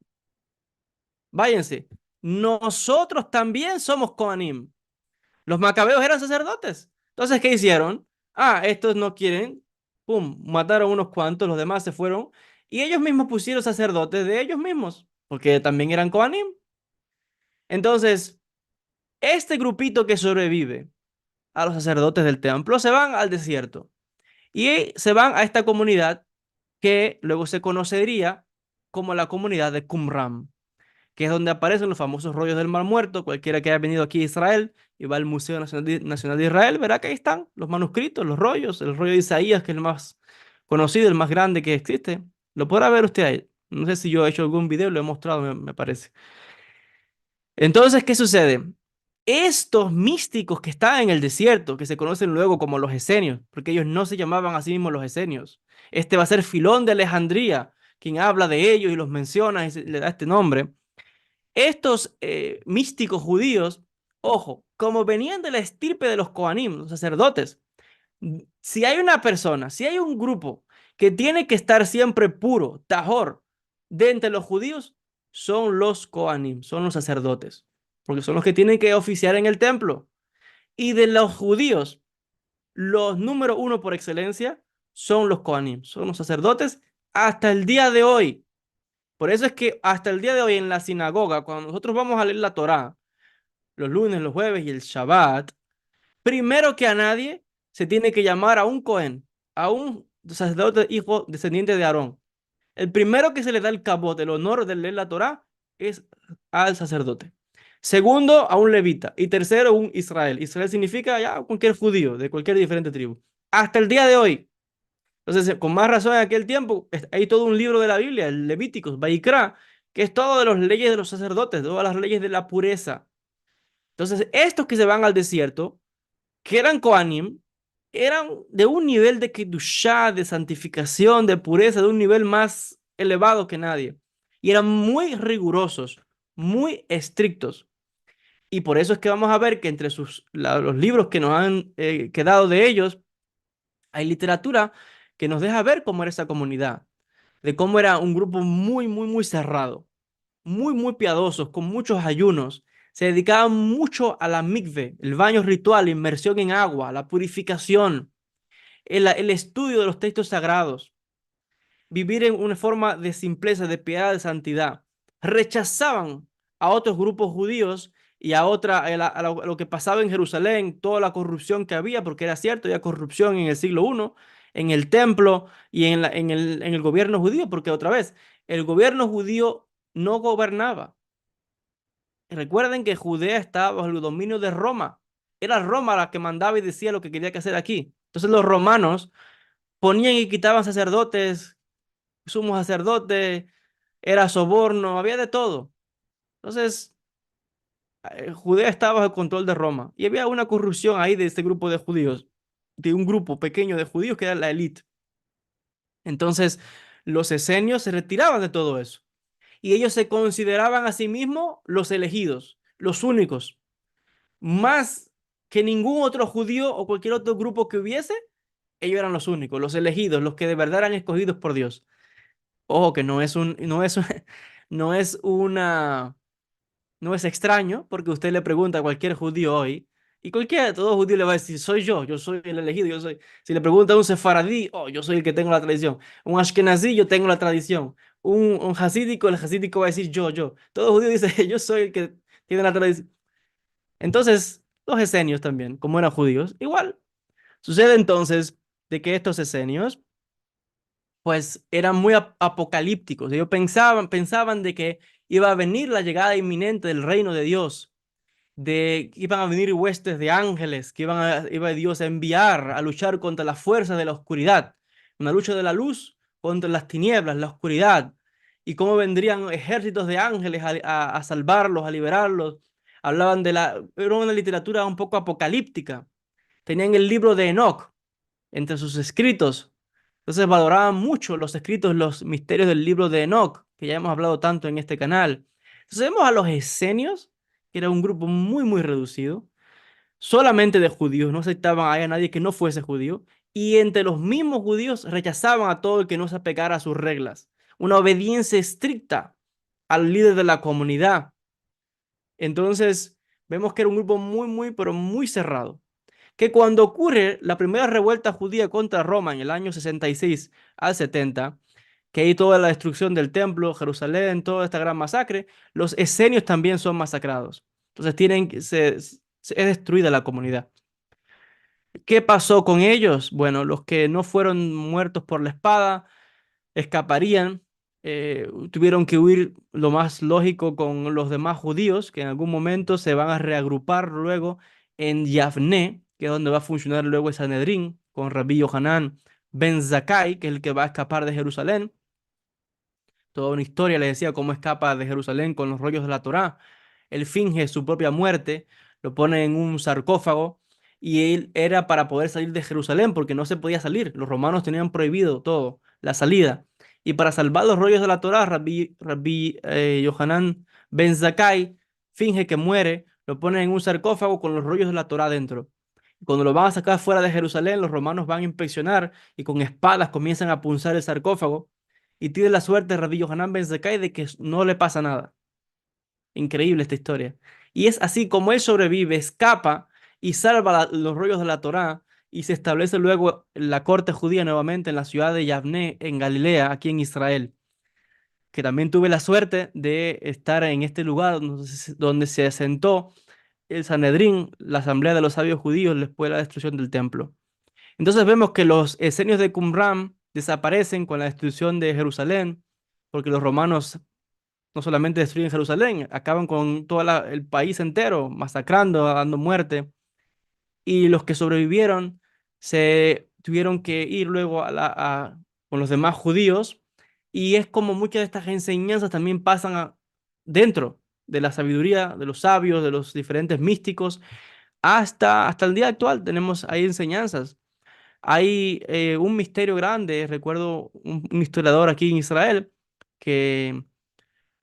váyanse. Nosotros también somos Coanim. Los macabeos eran sacerdotes. Entonces, ¿qué hicieron? Estos no quieren, pum, mataron unos cuantos, los demás se fueron y ellos mismos pusieron sacerdotes de ellos mismos, porque también eran Coanim. Entonces, este grupito que sobrevive a los sacerdotes del templo se van al desierto y se van a esta comunidad que luego se conocería como la comunidad de Qumran, que es donde aparecen los famosos rollos del Mar Muerto. Cualquiera que haya venido aquí a Israel y va al Museo Nacional de Israel verá que ahí están los manuscritos, los rollos, el rollo de Isaías, que es el más conocido, el más grande que existe. Lo podrá ver usted ahí. No sé si yo he hecho algún video, lo he mostrado, me parece. Entonces, ¿qué sucede? Estos místicos que estaban en el desierto, que se conocen luego como los esenios, porque ellos no se llamaban a sí mismos los esenios. Este va a ser Filón de Alejandría, quien habla de ellos y los menciona y le da este nombre. Estos místicos judíos, ojo, como venían de la estirpe de los Coanim, los sacerdotes, si hay una persona, si hay un grupo que tiene que estar siempre puro, tajor, de entre los judíos, son los Coanim, son los sacerdotes, porque son los que tienen que oficiar en el templo. Y de los judíos, los número uno por excelencia son los Coanim, son los sacerdotes hasta el día de hoy. Por eso es que hasta el día de hoy en la sinagoga, cuando nosotros vamos a leer la Torá, los lunes, los jueves y el Shabbat, primero que a nadie se tiene que llamar a un Cohen, a un sacerdote hijo descendiente de Aarón. El primero que se le da el cabot, el honor de leer la Torá, es al sacerdote. Segundo, a un levita. Y tercero, un Israel. Israel significa ya cualquier judío de cualquier diferente tribu. Hasta el día de hoy. Entonces, con más razón en aquel tiempo, hay todo un libro de la Biblia, el Levíticos, Vaikra, que es todo de las leyes de los sacerdotes, todas las leyes de la pureza. Entonces, estos que se van al desierto, que eran Kohanim, eran de un nivel de Kedushá, de santificación, de pureza, de un nivel más elevado que nadie. Y eran muy rigurosos, muy estrictos. Y por eso es que vamos a ver que entre los libros que nos han quedado de ellos, hay literatura que nos deja ver cómo era esa comunidad, de cómo era un grupo muy, muy, muy cerrado, muy, muy piadosos, con muchos ayunos. Se dedicaban mucho a la mikve, el baño ritual, la inmersión en agua, la purificación, el estudio de los textos sagrados, vivir en una forma de simpleza, de piedad, de santidad. Rechazaban a otros grupos judíos y a lo que pasaba en Jerusalén, toda la corrupción que había, porque era cierto, había corrupción en el siglo I, en el templo y en el gobierno judío, porque otra vez, el gobierno judío no gobernaba. Recuerden que Judea estaba bajo el dominio de Roma. Era Roma la que mandaba y decía lo que quería que hacer aquí. Entonces los romanos ponían y quitaban sacerdotes, sumo sacerdote, era soborno, había de todo. Entonces Judea estaba bajo el control de Roma y había una corrupción ahí de este grupo de judíos, de un grupo pequeño de judíos que era la élite. Entonces los esenios se retiraban de todo eso y ellos se consideraban a sí mismos los elegidos, los únicos. Más que ningún otro judío o cualquier otro grupo que hubiese, ellos eran los únicos, los elegidos, los que de verdad eran escogidos por Dios. Ojo que no es una, no es extraño, porque usted le pregunta a cualquier judío hoy, y todo judío le va a decir, soy yo soy el elegido, yo soy. Si le pregunta a un sefaradí, oh, yo soy el que tengo la tradición. Un ashkenazí, yo tengo la tradición. Un hasídico, el hasídico va a decir, yo. Todo judío dice, yo soy el que tiene la tradición. Entonces, los esenios también, como eran judíos, igual. Sucede entonces de que estos esenios, pues, eran muy apocalípticos. Ellos pensaban de que iba a venir la llegada inminente del reino de Dios, de que iban a venir huestes de ángeles, que iba Dios a enviar a luchar contra las fuerzas de la oscuridad, una lucha de la luz contra las tinieblas, la oscuridad, y cómo vendrían ejércitos de ángeles a salvarlos, a liberarlos. Hablaban era una literatura un poco apocalíptica. Tenían el libro de Enoch entre sus escritos. Entonces valoraban mucho los escritos, los misterios del libro de Enoch, que ya hemos hablado tanto en este canal. Entonces vemos a los esenios, que era un grupo muy, muy reducido, solamente de judíos, no aceptaban a nadie que no fuese judío, y entre los mismos judíos rechazaban a todo el que no se apegara a sus reglas. Una obediencia estricta al líder de la comunidad. Entonces vemos que era un grupo muy, muy, pero muy cerrado, que cuando ocurre la primera revuelta judía contra Roma en el año 66 al 70, que hay toda la destrucción del templo, Jerusalén, toda esta gran masacre, los esenios también son masacrados. Entonces es destruida la comunidad. ¿Qué pasó con ellos? Bueno, los que no fueron muertos por la espada escaparían, tuvieron que huir lo más lógico con los demás judíos, que en algún momento se van a reagrupar luego en Yavne, que es donde va a funcionar luego el Sanedrín, con Rabbi Yohanan ben Zakkai, que es el que va a escapar de Jerusalén. Toda una historia le decía cómo escapa de Jerusalén con los rollos de la Torá. Él finge su propia muerte, lo ponen en un sarcófago y él era para poder salir de Jerusalén porque no se podía salir. Los romanos tenían prohibido todo, la salida. Y para salvar los rollos de la Torá, Rabbi Yohanan Ben Zakkai finge que muere, lo ponen en un sarcófago con los rollos de la Torá dentro. Cuando lo van a sacar fuera de Jerusalén, los romanos van a inspeccionar y con espadas comienzan a punzar el sarcófago. Y tiene la suerte Rabbi Yohanan Ben Zakkai de que no le pasa nada. Increíble esta historia. Y es así como él sobrevive, escapa y salva los rollos de la Torá y se establece luego la corte judía nuevamente en la ciudad de Yavné, en Galilea, aquí en Israel. Que también tuve la suerte de estar en este lugar donde se asentó el Sanedrín, la asamblea de los sabios judíos después de la destrucción del templo. Entonces vemos que los esenios de Qumran desaparecen con la destrucción de Jerusalén, porque los romanos no solamente destruyen Jerusalén, acaban con todo el país entero, masacrando, dando muerte. Y los que sobrevivieron se tuvieron que ir luego con los demás judíos. Y es como muchas de estas enseñanzas también pasan dentro de la sabiduría de los sabios, de los diferentes místicos, hasta el día actual tenemos ahí enseñanzas. Hay un misterio grande, recuerdo un historiador aquí en Israel que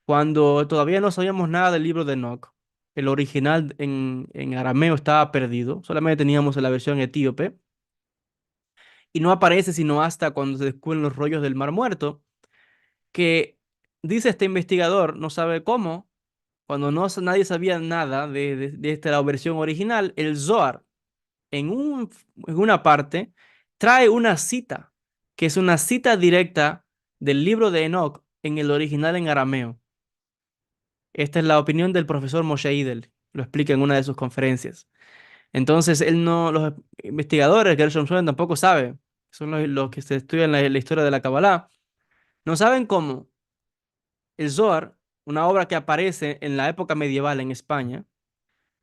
cuando todavía no sabíamos nada del libro de Enoch, el original en arameo estaba perdido, solamente teníamos la versión etíope, y no aparece sino hasta cuando se descubren los rollos del Mar Muerto, que dice este investigador, no sabe cómo, cuando nadie sabía nada de esta la versión original, el Zohar, en una parte, trae una cita, que es una cita directa del libro de Enoch en el original en arameo. Esta es la opinión del profesor Moshe Idel, lo explica en una de sus conferencias. Entonces, él no, los investigadores, Gershom Schoen tampoco sabe, son los que se estudian la historia de la Kabbalah, no saben cómo el Zohar, una obra que aparece en la época medieval en España,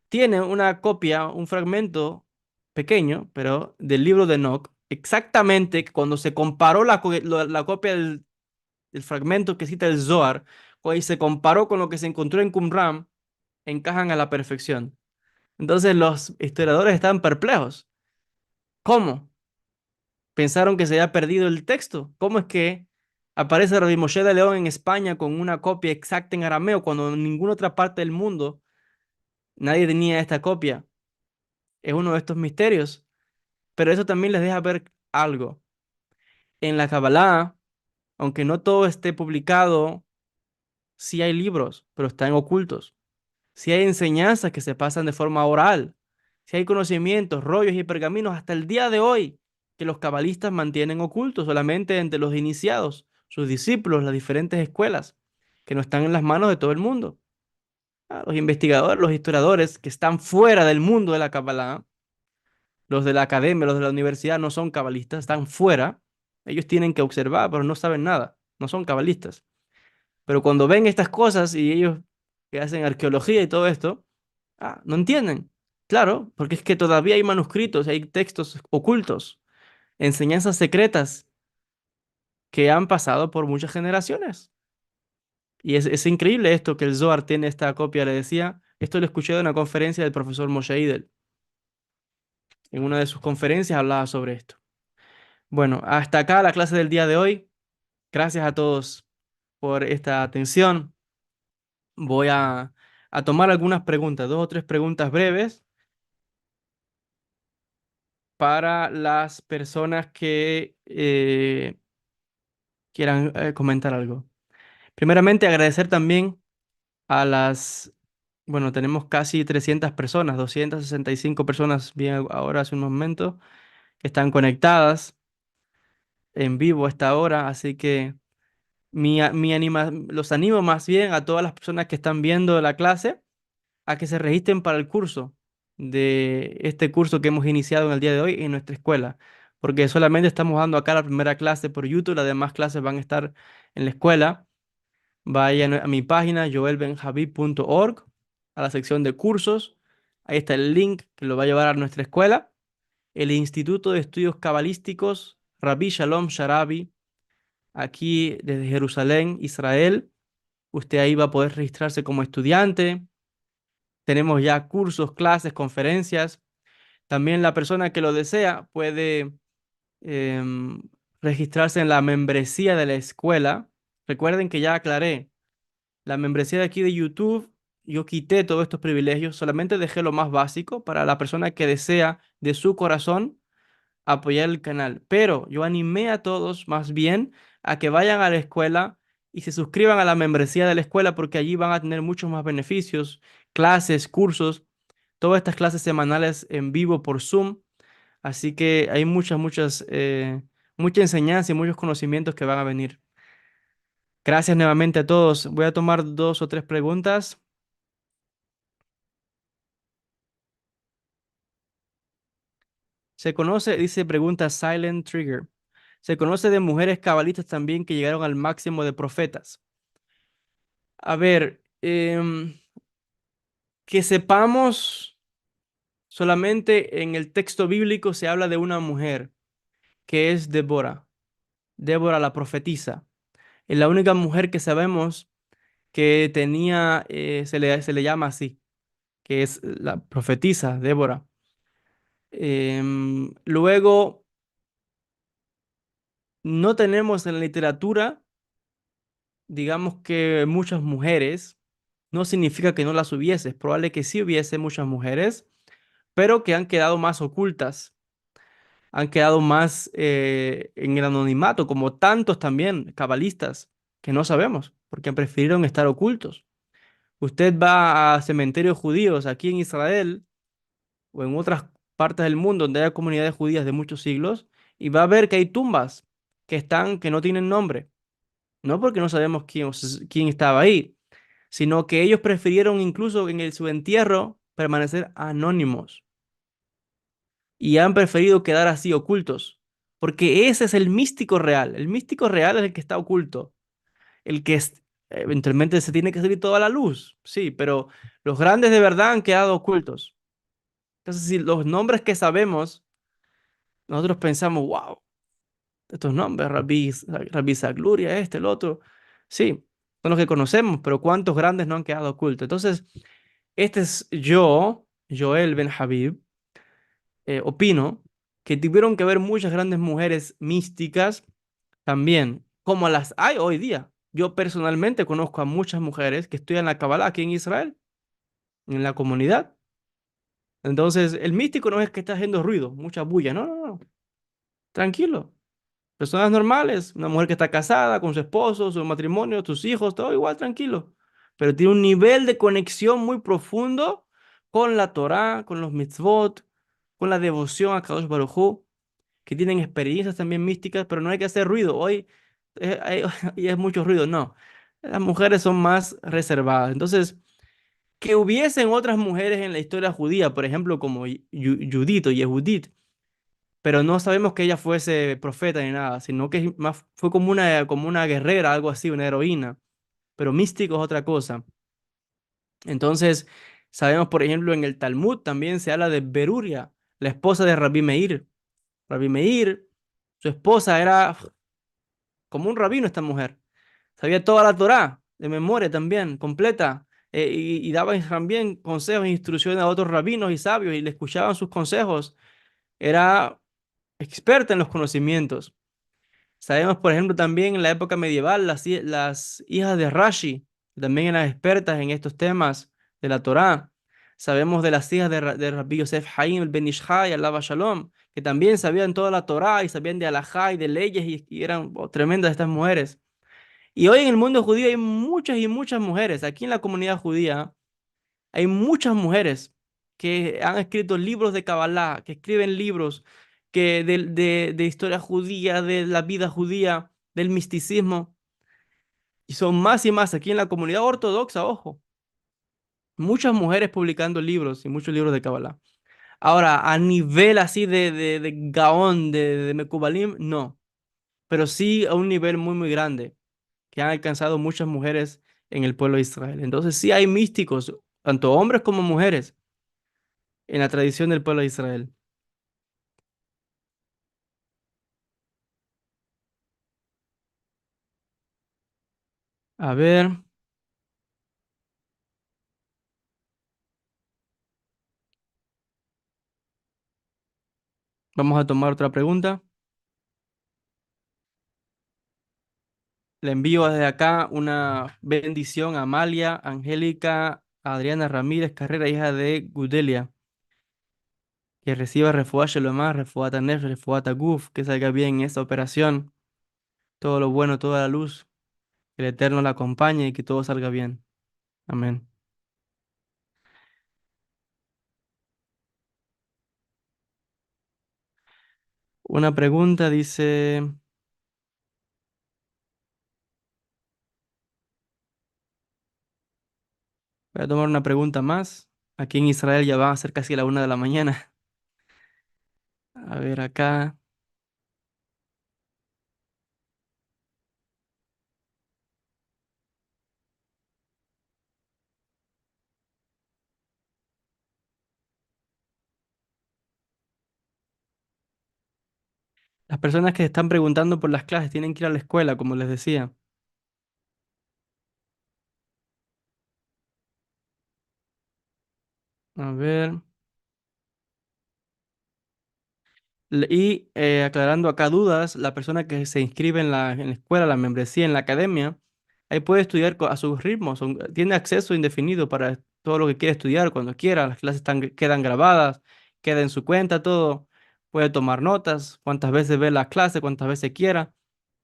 tiene una copia, un fragmento pequeño, pero del libro de Enoch, exactamente cuando se comparó la copia del fragmento que cita el Zohar, y se comparó con lo que se encontró en Qumran, encajan a la perfección. Entonces los historiadores estaban perplejos. ¿Cómo? Pensaron que se había perdido el texto. ¿Cómo es que aparece Rabbi Moshe de León en España con una copia exacta en arameo cuando en ninguna otra parte del mundo nadie tenía esta copia? Es uno de estos misterios. Pero eso también les deja ver algo. En la Kabbalah, aunque no todo esté publicado, sí hay libros, pero están ocultos. Si hay enseñanzas que se pasan de forma oral, si hay conocimientos, rollos y pergaminos hasta el día de hoy que los cabalistas mantienen ocultos solamente entre los iniciados, sus discípulos, las diferentes escuelas, que no están en las manos de todo el mundo. Los investigadores, los historiadores que están fuera del mundo de la Kabbalah, los de la academia, los de la universidad, no son cabalistas, están fuera. Ellos tienen que observar, pero no saben nada, no son cabalistas. Pero cuando ven estas cosas y ellos que hacen arqueología y todo esto, no entienden. Claro, porque es que todavía hay manuscritos, hay textos ocultos, enseñanzas secretas que han pasado por muchas generaciones. Y es increíble esto que el Zohar tiene esta copia, le decía. Esto lo escuché de una conferencia del profesor Moshe Idel. En una de sus conferencias hablaba sobre esto. Bueno, hasta acá la clase del día de hoy. Gracias a todos por esta atención. Voy a tomar algunas preguntas, dos o tres preguntas breves para las personas que quieran comentar algo. Primeramente, agradecer también a bueno, tenemos casi 300 personas, 265 personas, bien ahora hace un momento, que están conectadas en vivo a esta hora, así que los animo más bien a todas las personas que están viendo la clase a que se registren para el curso de este curso que hemos iniciado en el día de hoy en nuestra escuela, porque solamente estamos dando acá la primera clase por YouTube, las demás clases van a estar en la escuela. Vayan a mi página joelbenjavid.org, a la sección de cursos. Ahí está el link que lo va a llevar a nuestra escuela, el Instituto de Estudios Cabalísticos Rabbi Shalom Sharabi, aquí desde Jerusalén, Israel. Usted ahí va a poder registrarse como estudiante, Tenemos ya cursos, clases, conferencias. También la persona que lo desea puede em, registrarse en la membresía de la escuela. Recuerden que ya aclaré, la membresía de aquí de YouTube, yo quité todos estos privilegios, solamente dejé lo más básico para la persona que desea de su corazón apoyar el canal. Pero yo animé a todos más bien a que vayan a la escuela y se suscriban a la membresía de la escuela porque allí van a tener muchos más beneficios, clases, cursos, todas estas clases semanales en vivo por Zoom. Así que hay mucha enseñanza y muchos conocimientos que van a venir. Gracias nuevamente a todos. Voy a tomar dos o tres preguntas. Se conoce, dice pregunta Silent Trigger. Se conoce de mujeres cabalistas también que llegaron al máximo de profetas. A ver, que sepamos, solamente en el texto bíblico se habla de una mujer, que es Débora, Débora la profetisa. Es la única mujer que sabemos que tenía, se le llama así, que es la profetisa, Débora. Luego, no tenemos en la literatura, digamos que muchas mujeres, no significa que no las hubiese, es probable que sí hubiese muchas mujeres, pero que han quedado más ocultas, han quedado más en el anonimato, como tantos también cabalistas que no sabemos, porque prefirieron estar ocultos. Usted va a cementerios judíos aquí en Israel o en otras partes del mundo donde haya comunidades judías de muchos siglos y va a ver que hay tumbas que no tienen nombre, no porque no sabemos quién estaba ahí, sino que ellos prefirieron incluso su entierro permanecer anónimos y han preferido quedar así ocultos, porque ese es el místico real. El místico real es el que está oculto, eventualmente se tiene que salir toda la luz, sí, pero los grandes de verdad han quedado ocultos. Entonces, si los nombres que sabemos, nosotros pensamos, wow, estos nombres, Rabí Zagluria, este, el otro, sí, son los que conocemos, pero ¿cuántos grandes no han quedado ocultos? Entonces, este es yo, Joel Ben Habib, opino que tuvieron que haber muchas grandes mujeres místicas también, como las hay hoy día. Yo personalmente conozco a muchas mujeres que estudian la Kabbalah aquí en Israel, en la comunidad. Entonces, el místico no es que está haciendo ruido, mucha bulla, no, no, no, tranquilo. Personas normales, una mujer que está casada con su esposo, su matrimonio, sus hijos, todo igual, tranquilo. Pero tiene un nivel de conexión muy profundo con la Torá, con los mitzvot, con la devoción a Kadosh Baruj Hu, que tienen experiencias también místicas, pero no hay que hacer ruido. Hoy y es mucho ruido, no. Las mujeres son más reservadas. Entonces, que hubiesen otras mujeres en la historia judía, por ejemplo, como Judith o Yehudit, pero no sabemos que ella fuese profeta ni nada, sino que más fue como una guerrera, algo así, una heroína, pero místico es otra cosa. Entonces, sabemos, por ejemplo, en el Talmud también se habla de Beruria, la esposa de Rabbi Meir. Rabbi Meir, su esposa era como un rabino esta mujer. Sabía toda la Torá, de memoria también, completa, y daba también consejos e instrucciones a otros rabinos y sabios y le escuchaban sus consejos. Era experta en los conocimientos. Sabemos, por ejemplo, también en la época medieval, las hijas de Rashi también eran expertas en estos temas de la Torá. Sabemos de las hijas de Rabbi Yosef Haim el Ben Ishai, Alaba Shalom, que también sabían toda la Torá y sabían de alajá y de leyes y eran tremendas estas mujeres. Y hoy en el mundo judío hay muchas y muchas mujeres. Aquí en la comunidad judía hay muchas mujeres que han escrito libros de Kabbalah, que escriben libros de historia judía, de la vida judía, del misticismo. Y son más y más aquí en la comunidad ortodoxa, ojo. Muchas mujeres publicando libros y muchos libros de Kabbalah. Ahora, a nivel así de Gaón, de Mekubalim, no. Pero sí a un nivel muy, muy grande, que han alcanzado muchas mujeres en el pueblo de Israel. Entonces sí hay místicos, tanto hombres como mujeres, en la tradición del pueblo de Israel. A ver, Vamos a tomar otra pregunta. Le envío desde acá una bendición a Amalia, Angélica, Adriana Ramírez Carrera, hija de Gudelia. Que reciba refuá Shalomá, refuá Tanef, refuá Taguf, que salga bien en esta operación. Todo lo bueno, toda la luz, que el Eterno la acompañe y que todo salga bien. Amén. Una pregunta dice, voy a tomar una pregunta más. Aquí en Israel ya va a ser casi la 1 de la mañana. A ver acá. Las personas que están preguntando por las clases tienen que ir a la escuela, como les decía. A ver. Y aclarando acá dudas, la persona que se inscribe en la escuela, la membresía, en la academia, ahí puede estudiar a sus ritmos, tiene acceso indefinido para todo lo que quiere estudiar cuando quiera, las clases quedan grabadas, queda en su cuenta, todo, puede tomar notas, cuántas veces ve la clase, cuántas veces quiera,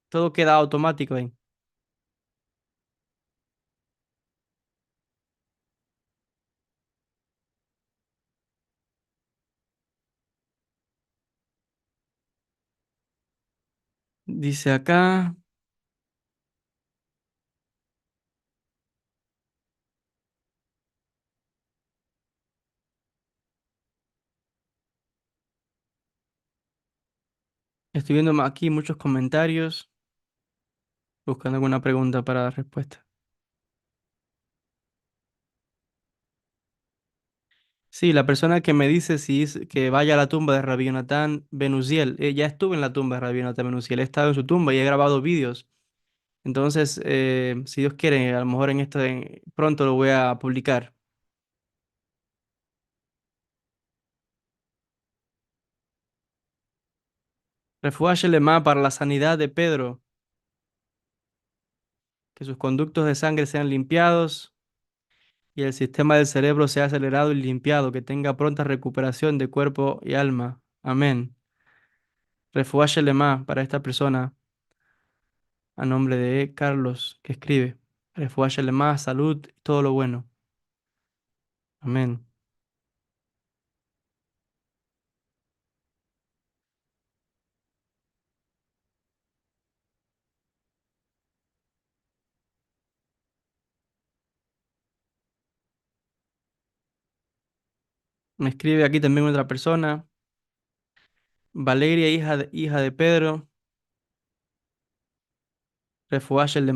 todo queda automático ahí. Dice acá, estoy viendo aquí muchos comentarios, buscando alguna pregunta para dar respuesta. Sí, la persona que me dice si que vaya a la tumba de Rabbi Jonathan Ben Uziel, ya estuve en la tumba de Rabbi Jonathan Ben Uziel, he estado en su tumba y he grabado vídeos. Entonces, si Dios quiere, a lo mejor en esto pronto lo voy a publicar. Refuáshele para la sanidad de Pedro, que sus conductos de sangre sean limpiados y el sistema del cerebro sea acelerado y limpiado, que tenga pronta recuperación de cuerpo y alma. Amén. Refuáshele para esta persona, a nombre de Carlos, que escribe. Refuáshele salud y todo lo bueno. Amén. Me escribe aquí también otra persona, Valeria, hija de Pedro. Refuáshele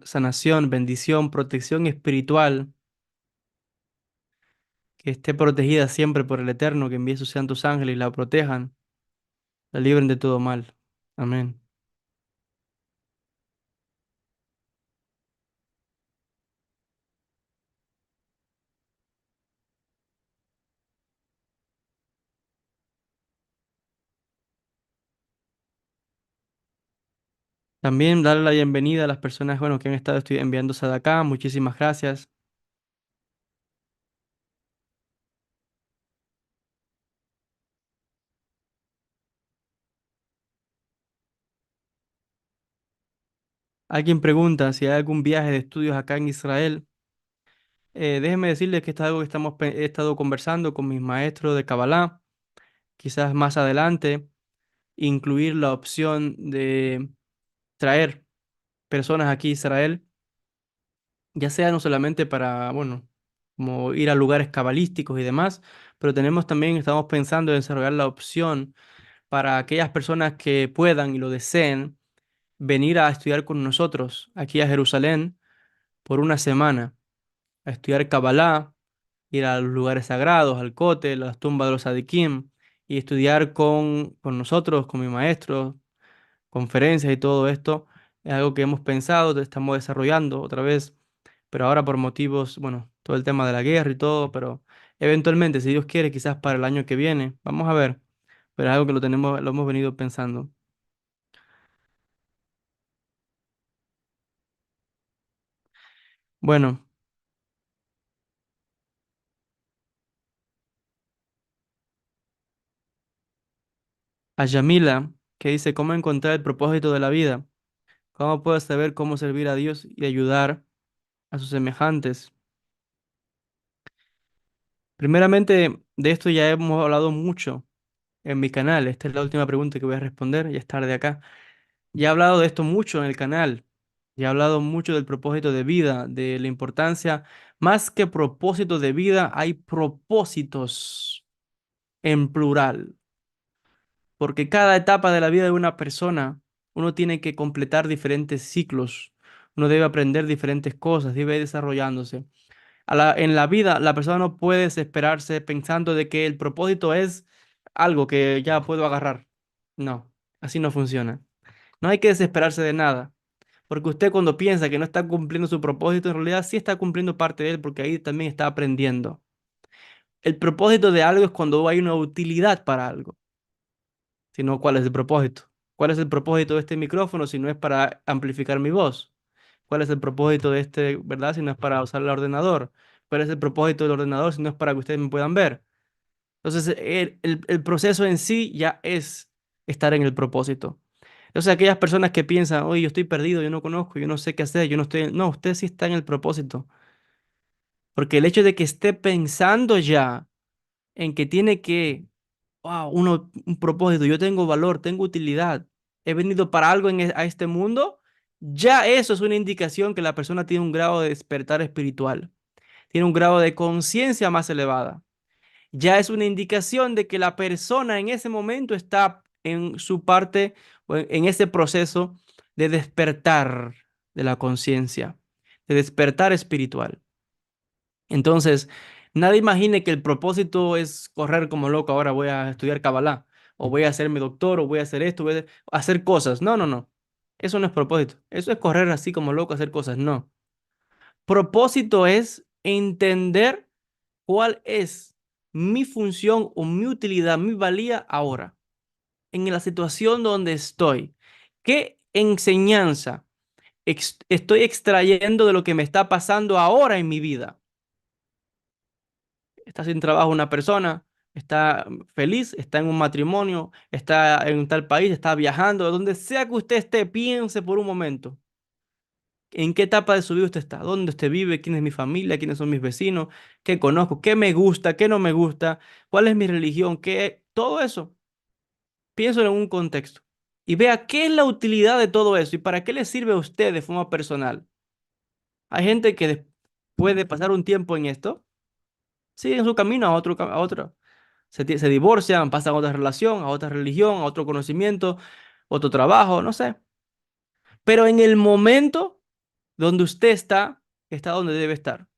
sanación, bendición, protección espiritual, que esté protegida siempre por el Eterno, que envíe sus santos ángeles y la protejan, la libren de todo mal. Amén. También darle la bienvenida a las personas, bueno, que han estado enviándose de acá. Muchísimas gracias. Alguien pregunta si hay algún viaje de estudios acá en Israel. Déjenme decirles que esto es algo que he estado conversando con mis maestros de Kabbalah. Quizás más adelante incluir la opción de traer personas aquí a Israel, ya sea no solamente para, bueno, como ir a lugares cabalísticos y demás, pero estamos pensando en desarrollar la opción para aquellas personas que puedan y lo deseen venir a estudiar con nosotros aquí a Jerusalén por 1 semana, a estudiar Kabbalah, ir a los lugares sagrados, al Kotel, a las tumbas de los Sadikim, y estudiar con nosotros, con mi maestro, conferencias y todo esto. Es algo que hemos pensado, estamos desarrollando otra vez, pero ahora por motivos, bueno, todo el tema de la guerra y todo, pero eventualmente, si Dios quiere, quizás para el año que viene, vamos a ver. pero es algo que lo hemos venido pensando. Bueno, a Yamila, que dice, ¿cómo encontrar el propósito de la vida? ¿Cómo puedo saber cómo servir a Dios y ayudar a sus semejantes? Primeramente, de esto ya hemos hablado mucho en mi canal. Esta es la última pregunta que voy a responder, ya es tarde acá. Ya he hablado de esto mucho en el canal. Ya he hablado mucho del propósito de vida, de la importancia. Más que propósito de vida, hay propósitos en plural. Porque cada etapa de la vida de una persona, uno tiene que completar diferentes ciclos. Uno debe aprender diferentes cosas, debe ir desarrollándose. En la vida, la persona no puede desesperarse pensando de que el propósito es algo que ya puedo agarrar. No, así no funciona. No hay que desesperarse de nada, porque usted cuando piensa que no está cumpliendo su propósito, en realidad sí está cumpliendo parte de él, porque ahí también está aprendiendo. El propósito de algo es cuando hay una utilidad para algo, sino cuál es el propósito. ¿Cuál es el propósito de este micrófono si no es para amplificar mi voz? ¿Cuál es el propósito de este, verdad? Si no es para usar el ordenador. ¿Cuál es el propósito del ordenador si no es para que ustedes me puedan ver? Entonces, el proceso en sí ya es estar en el propósito. Entonces, aquellas personas que piensan, oye, yo estoy perdido, yo no conozco, yo no sé qué hacer, yo no estoy... No, usted sí está en el propósito. Porque el hecho de que esté pensando ya en que tiene que, wow, un propósito, yo tengo valor, tengo utilidad, he venido para algo a este mundo, ya eso es una indicación que la persona tiene un grado de despertar espiritual, tiene un grado de conciencia más elevada. Ya es una indicación de que la persona en ese momento está en su parte o en ese proceso de despertar de la conciencia, de despertar espiritual. Entonces, nadie imagine que el propósito es correr como loco. Ahora voy a estudiar Kabbalah, o voy a hacerme doctor, o voy a hacer esto, voy a hacer cosas. No, no, no. Eso no es propósito. Eso es correr así como loco, hacer cosas. No. Propósito es entender cuál es mi función o mi utilidad, mi valía ahora, en la situación donde estoy. ¿Qué enseñanza estoy extrayendo de lo que me está pasando ahora en mi vida? Está sin trabajo una persona, está feliz, está en un matrimonio, está en un tal país, está viajando, donde sea que usted esté, piense por un momento. ¿En qué etapa de su vida usted está? ¿Dónde usted vive? ¿Quién es mi familia? ¿Quiénes son mis vecinos? ¿Qué conozco? ¿Qué me gusta? ¿Qué no me gusta? ¿Cuál es mi religión? ¿Qué? Todo eso. Piénselo en un contexto. Y vea qué es la utilidad de todo eso y para qué le sirve a usted de forma personal. Hay gente que después de pasar un tiempo en esto, sigue en su camino a otro. Se divorcian, pasan a otra relación, a otra religión, a otro conocimiento, otro trabajo, no sé. Pero en el momento donde usted está donde debe estar.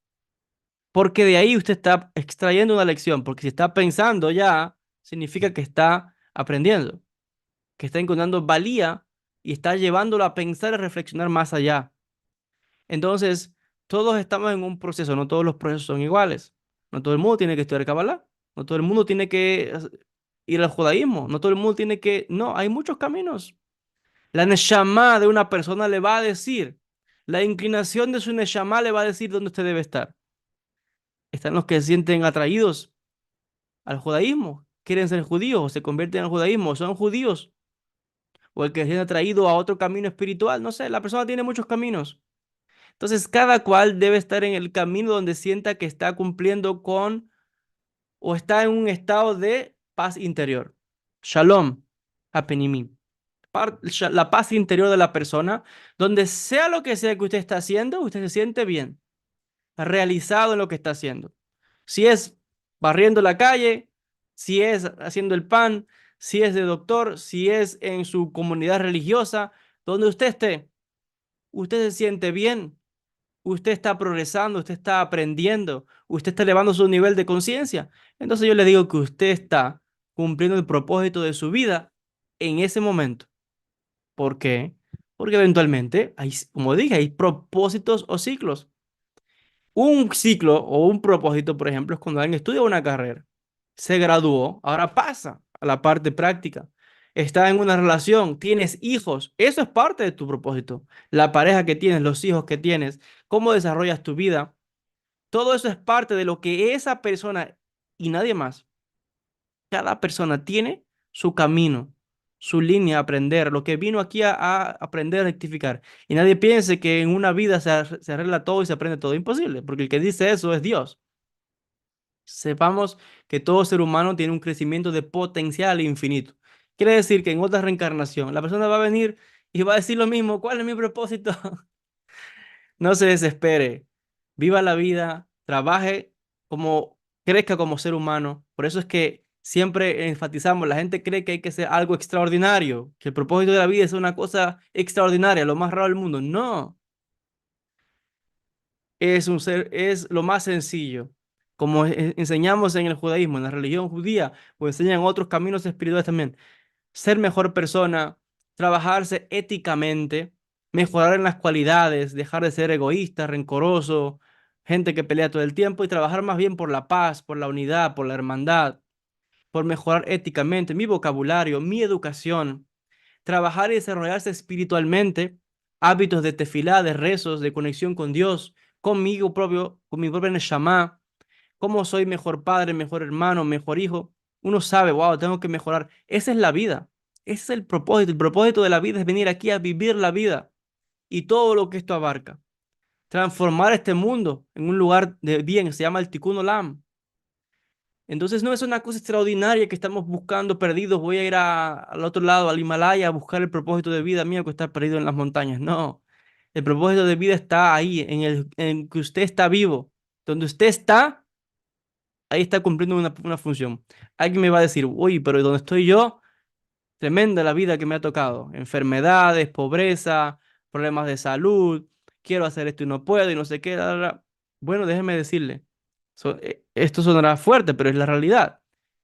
Porque de ahí usted está extrayendo una lección, porque si está pensando ya, significa que está aprendiendo, que está encontrando valía y está llevándolo a pensar y reflexionar más allá. Entonces, todos estamos en un proceso, no todos los procesos son iguales. No todo el mundo tiene que estudiar Kabbalah, no todo el mundo tiene que ir al judaísmo, no todo el mundo tiene que... No, hay muchos caminos. La neshama de una persona le va a decir, la inclinación de su neshama le va a decir dónde usted debe estar. Están los que se sienten atraídos al judaísmo, quieren ser judíos o se convierten al judaísmo, son judíos, o el que se siente atraído a otro camino espiritual, no sé, la persona tiene muchos caminos. Entonces, cada cual debe estar en el camino donde sienta que está cumpliendo con o está en un estado de paz interior. Shalom, Apenimim. La paz interior de la persona, donde sea lo que sea que usted está haciendo, usted se siente bien, realizado en lo que está haciendo. Si es barriendo la calle, si es haciendo el pan, si es de doctor, si es en su comunidad religiosa, donde usted esté, usted se siente bien, usted está progresando, usted está aprendiendo, usted está elevando su nivel de conciencia. Entonces yo le digo que usted está cumpliendo el propósito de su vida en ese momento. ¿Por qué? Porque eventualmente, hay, como dije, hay propósitos o ciclos. Un ciclo o un propósito, por ejemplo, es cuando alguien estudia una carrera, se graduó, ahora pasa. a la parte práctica. Estás en una relación, tienes hijos, eso es parte de tu propósito. La pareja que tienes, los hijos que tienes, cómo desarrollas tu vida, todo eso es parte de lo que esa persona y nadie más. Cada persona tiene su camino, su línea a aprender, lo que vino aquí a aprender a rectificar. Y nadie piense que en una vida se arregla todo y se aprende todo. Imposible, porque el que dice eso es Dios. Sepamos que todo ser humano tiene un crecimiento de potencial infinito. Quiere decir que en otra reencarnación la persona va a venir y va a decir lo mismo. ¿Cuál es mi propósito? No se desespere. Viva la vida, trabaje como crezca como ser humano. Por eso es que siempre enfatizamos, la gente cree que hay que ser algo extraordinario, que el propósito de la vida es una cosa extraordinaria, lo más raro del mundo. No, es lo más sencillo. Como enseñamos en el judaísmo, en la religión judía, pues enseñan otros caminos espirituales también. Ser mejor persona, trabajarse éticamente, mejorar en las cualidades, dejar de ser egoísta, rencoroso, gente que pelea todo el tiempo y trabajar más bien por la paz, por la unidad, por la hermandad, por mejorar éticamente mi vocabulario, mi educación, trabajar y desarrollarse espiritualmente, hábitos de tefilá, de rezos, de conexión con Dios, conmigo propio, con mi propia neshama, cómo soy mejor padre, mejor hermano, mejor hijo. Uno sabe, wow, tengo que mejorar. Esa es la vida. Ese es el propósito. El propósito de la vida es venir aquí a vivir la vida y todo lo que esto abarca. Transformar este mundo en un lugar de bien, se llama el Tikkun Olam. Entonces no es una cosa extraordinaria que estamos buscando perdidos. Voy a ir al otro lado, al Himalaya, a buscar el propósito de vida mío que está perdido en las montañas. No, el propósito de vida está ahí, en que usted está vivo. Donde usted está, ahí está cumpliendo una función. Alguien me va a decir, uy, pero ¿dónde estoy yo? Tremenda la vida que me ha tocado. Enfermedades, pobreza, problemas de salud. Quiero hacer esto y no puedo y no sé qué. La, la, la. Bueno, déjeme decirle. Esto sonará fuerte, pero es la realidad.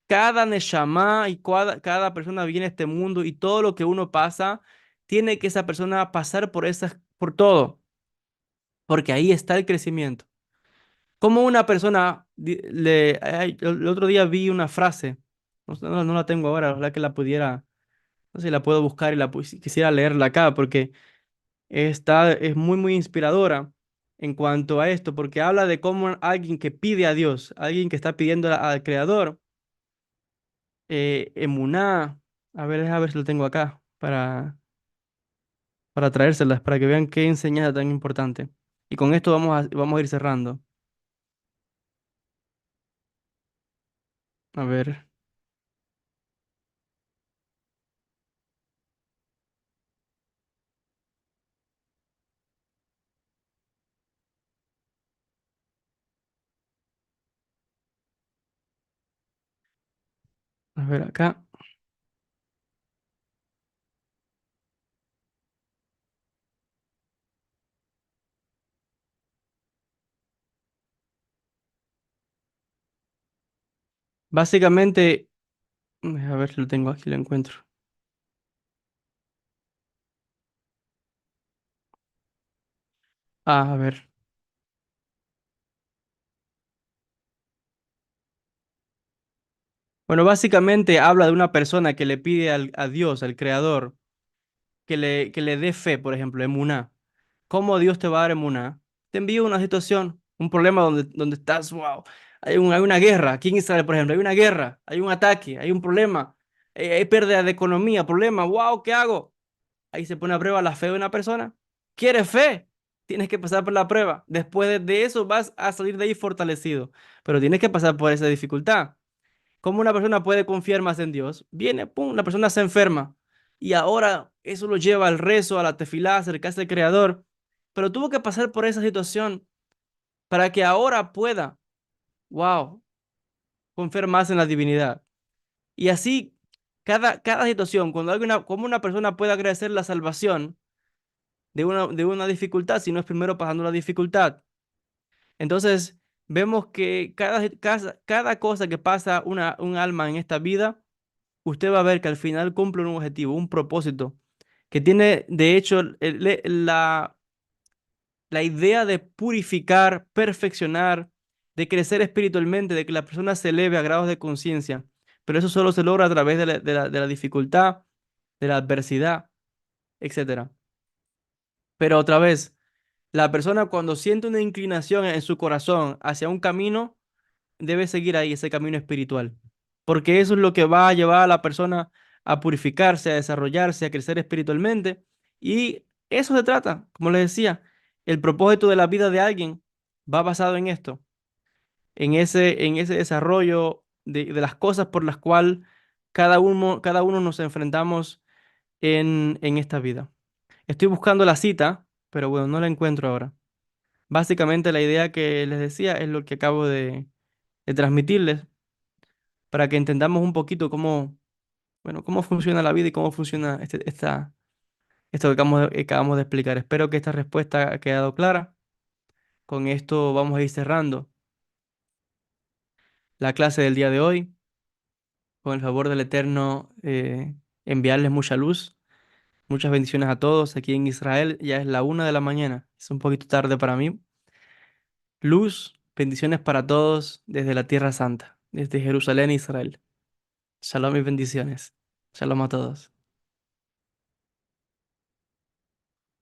Cada neshama y cada persona viene a este mundo y todo lo que uno pasa, tiene que esa persona pasar por todo, porque ahí está el crecimiento. Como una persona, el otro día vi una frase, no la tengo ahora, ojalá que la pudiera, no sé si la puedo buscar y si quisiera leerla acá, porque es muy, muy inspiradora en cuanto a esto, porque habla de cómo alguien que pide a Dios, alguien que está pidiendo al Creador, emuná, a ver si lo tengo acá, para traérselas, para que vean qué enseñanza tan importante. Y con esto vamos a ir cerrando. A ver, a ver acá. Básicamente, a ver si lo tengo aquí, lo encuentro. A ver. Bueno, básicamente habla de una persona que le pide a Dios, al Creador, que le dé fe, por ejemplo, emuná. ¿Cómo Dios te va a dar emuná? Te envía una situación, un problema donde estás, wow, hay una guerra, aquí en Israel, por ejemplo, hay una guerra, hay un ataque, hay un problema, hay pérdida de economía, problema, wow, ¿qué hago? Ahí se pone a prueba la fe de una persona. ¿Quieres fe? Tienes que pasar por la prueba. Después de eso vas a salir de ahí fortalecido, pero tienes que pasar por esa dificultad. ¿Cómo una persona puede confiar más en Dios? Viene, pum, la persona se enferma. Y ahora eso lo lleva al rezo, a la tefilá, a acercarse al Creador. Pero tuvo que pasar por esa situación para que ahora pueda, wow, confiar más en la divinidad. Y así, cada situación, como una persona puede agradecer la salvación de una dificultad, si no es primero pasando la dificultad. Entonces, vemos que cada cosa que pasa un alma en esta vida, usted va a ver que al final cumple un objetivo, un propósito, que tiene, de hecho, la idea de purificar, perfeccionar, de crecer espiritualmente, de que la persona se eleve a grados de conciencia. pero eso solo se logra a través de la dificultad, de la adversidad, etcétera. Pero otra vez, la persona cuando siente una inclinación en su corazón hacia un camino, debe seguir ahí ese camino espiritual, porque eso es lo que va a llevar a la persona a purificarse, a desarrollarse, a crecer espiritualmente. Y eso se trata, como les decía, el propósito de la vida de alguien va basado en esto, en ese desarrollo de las cosas por las cuales cada uno nos enfrentamos en esta vida. Estoy buscando la cita, pero bueno, no la encuentro ahora. Básicamente la idea que les decía es lo que acabo de transmitirles para que entendamos un poquito cómo, bueno, cómo funciona la vida y cómo funciona esto que acabamos de explicar. Espero que esta respuesta ha quedado clara. Con esto vamos a ir cerrando la clase del día de hoy. Con el favor del Eterno, enviarles mucha luz, muchas bendiciones a todos. Aquí en Israel ya es la 1 de la mañana. Es un poquito tarde para mí. Luz, bendiciones para todos desde la Tierra Santa, desde Jerusalén, Israel. Shalom y bendiciones. Shalom a todos.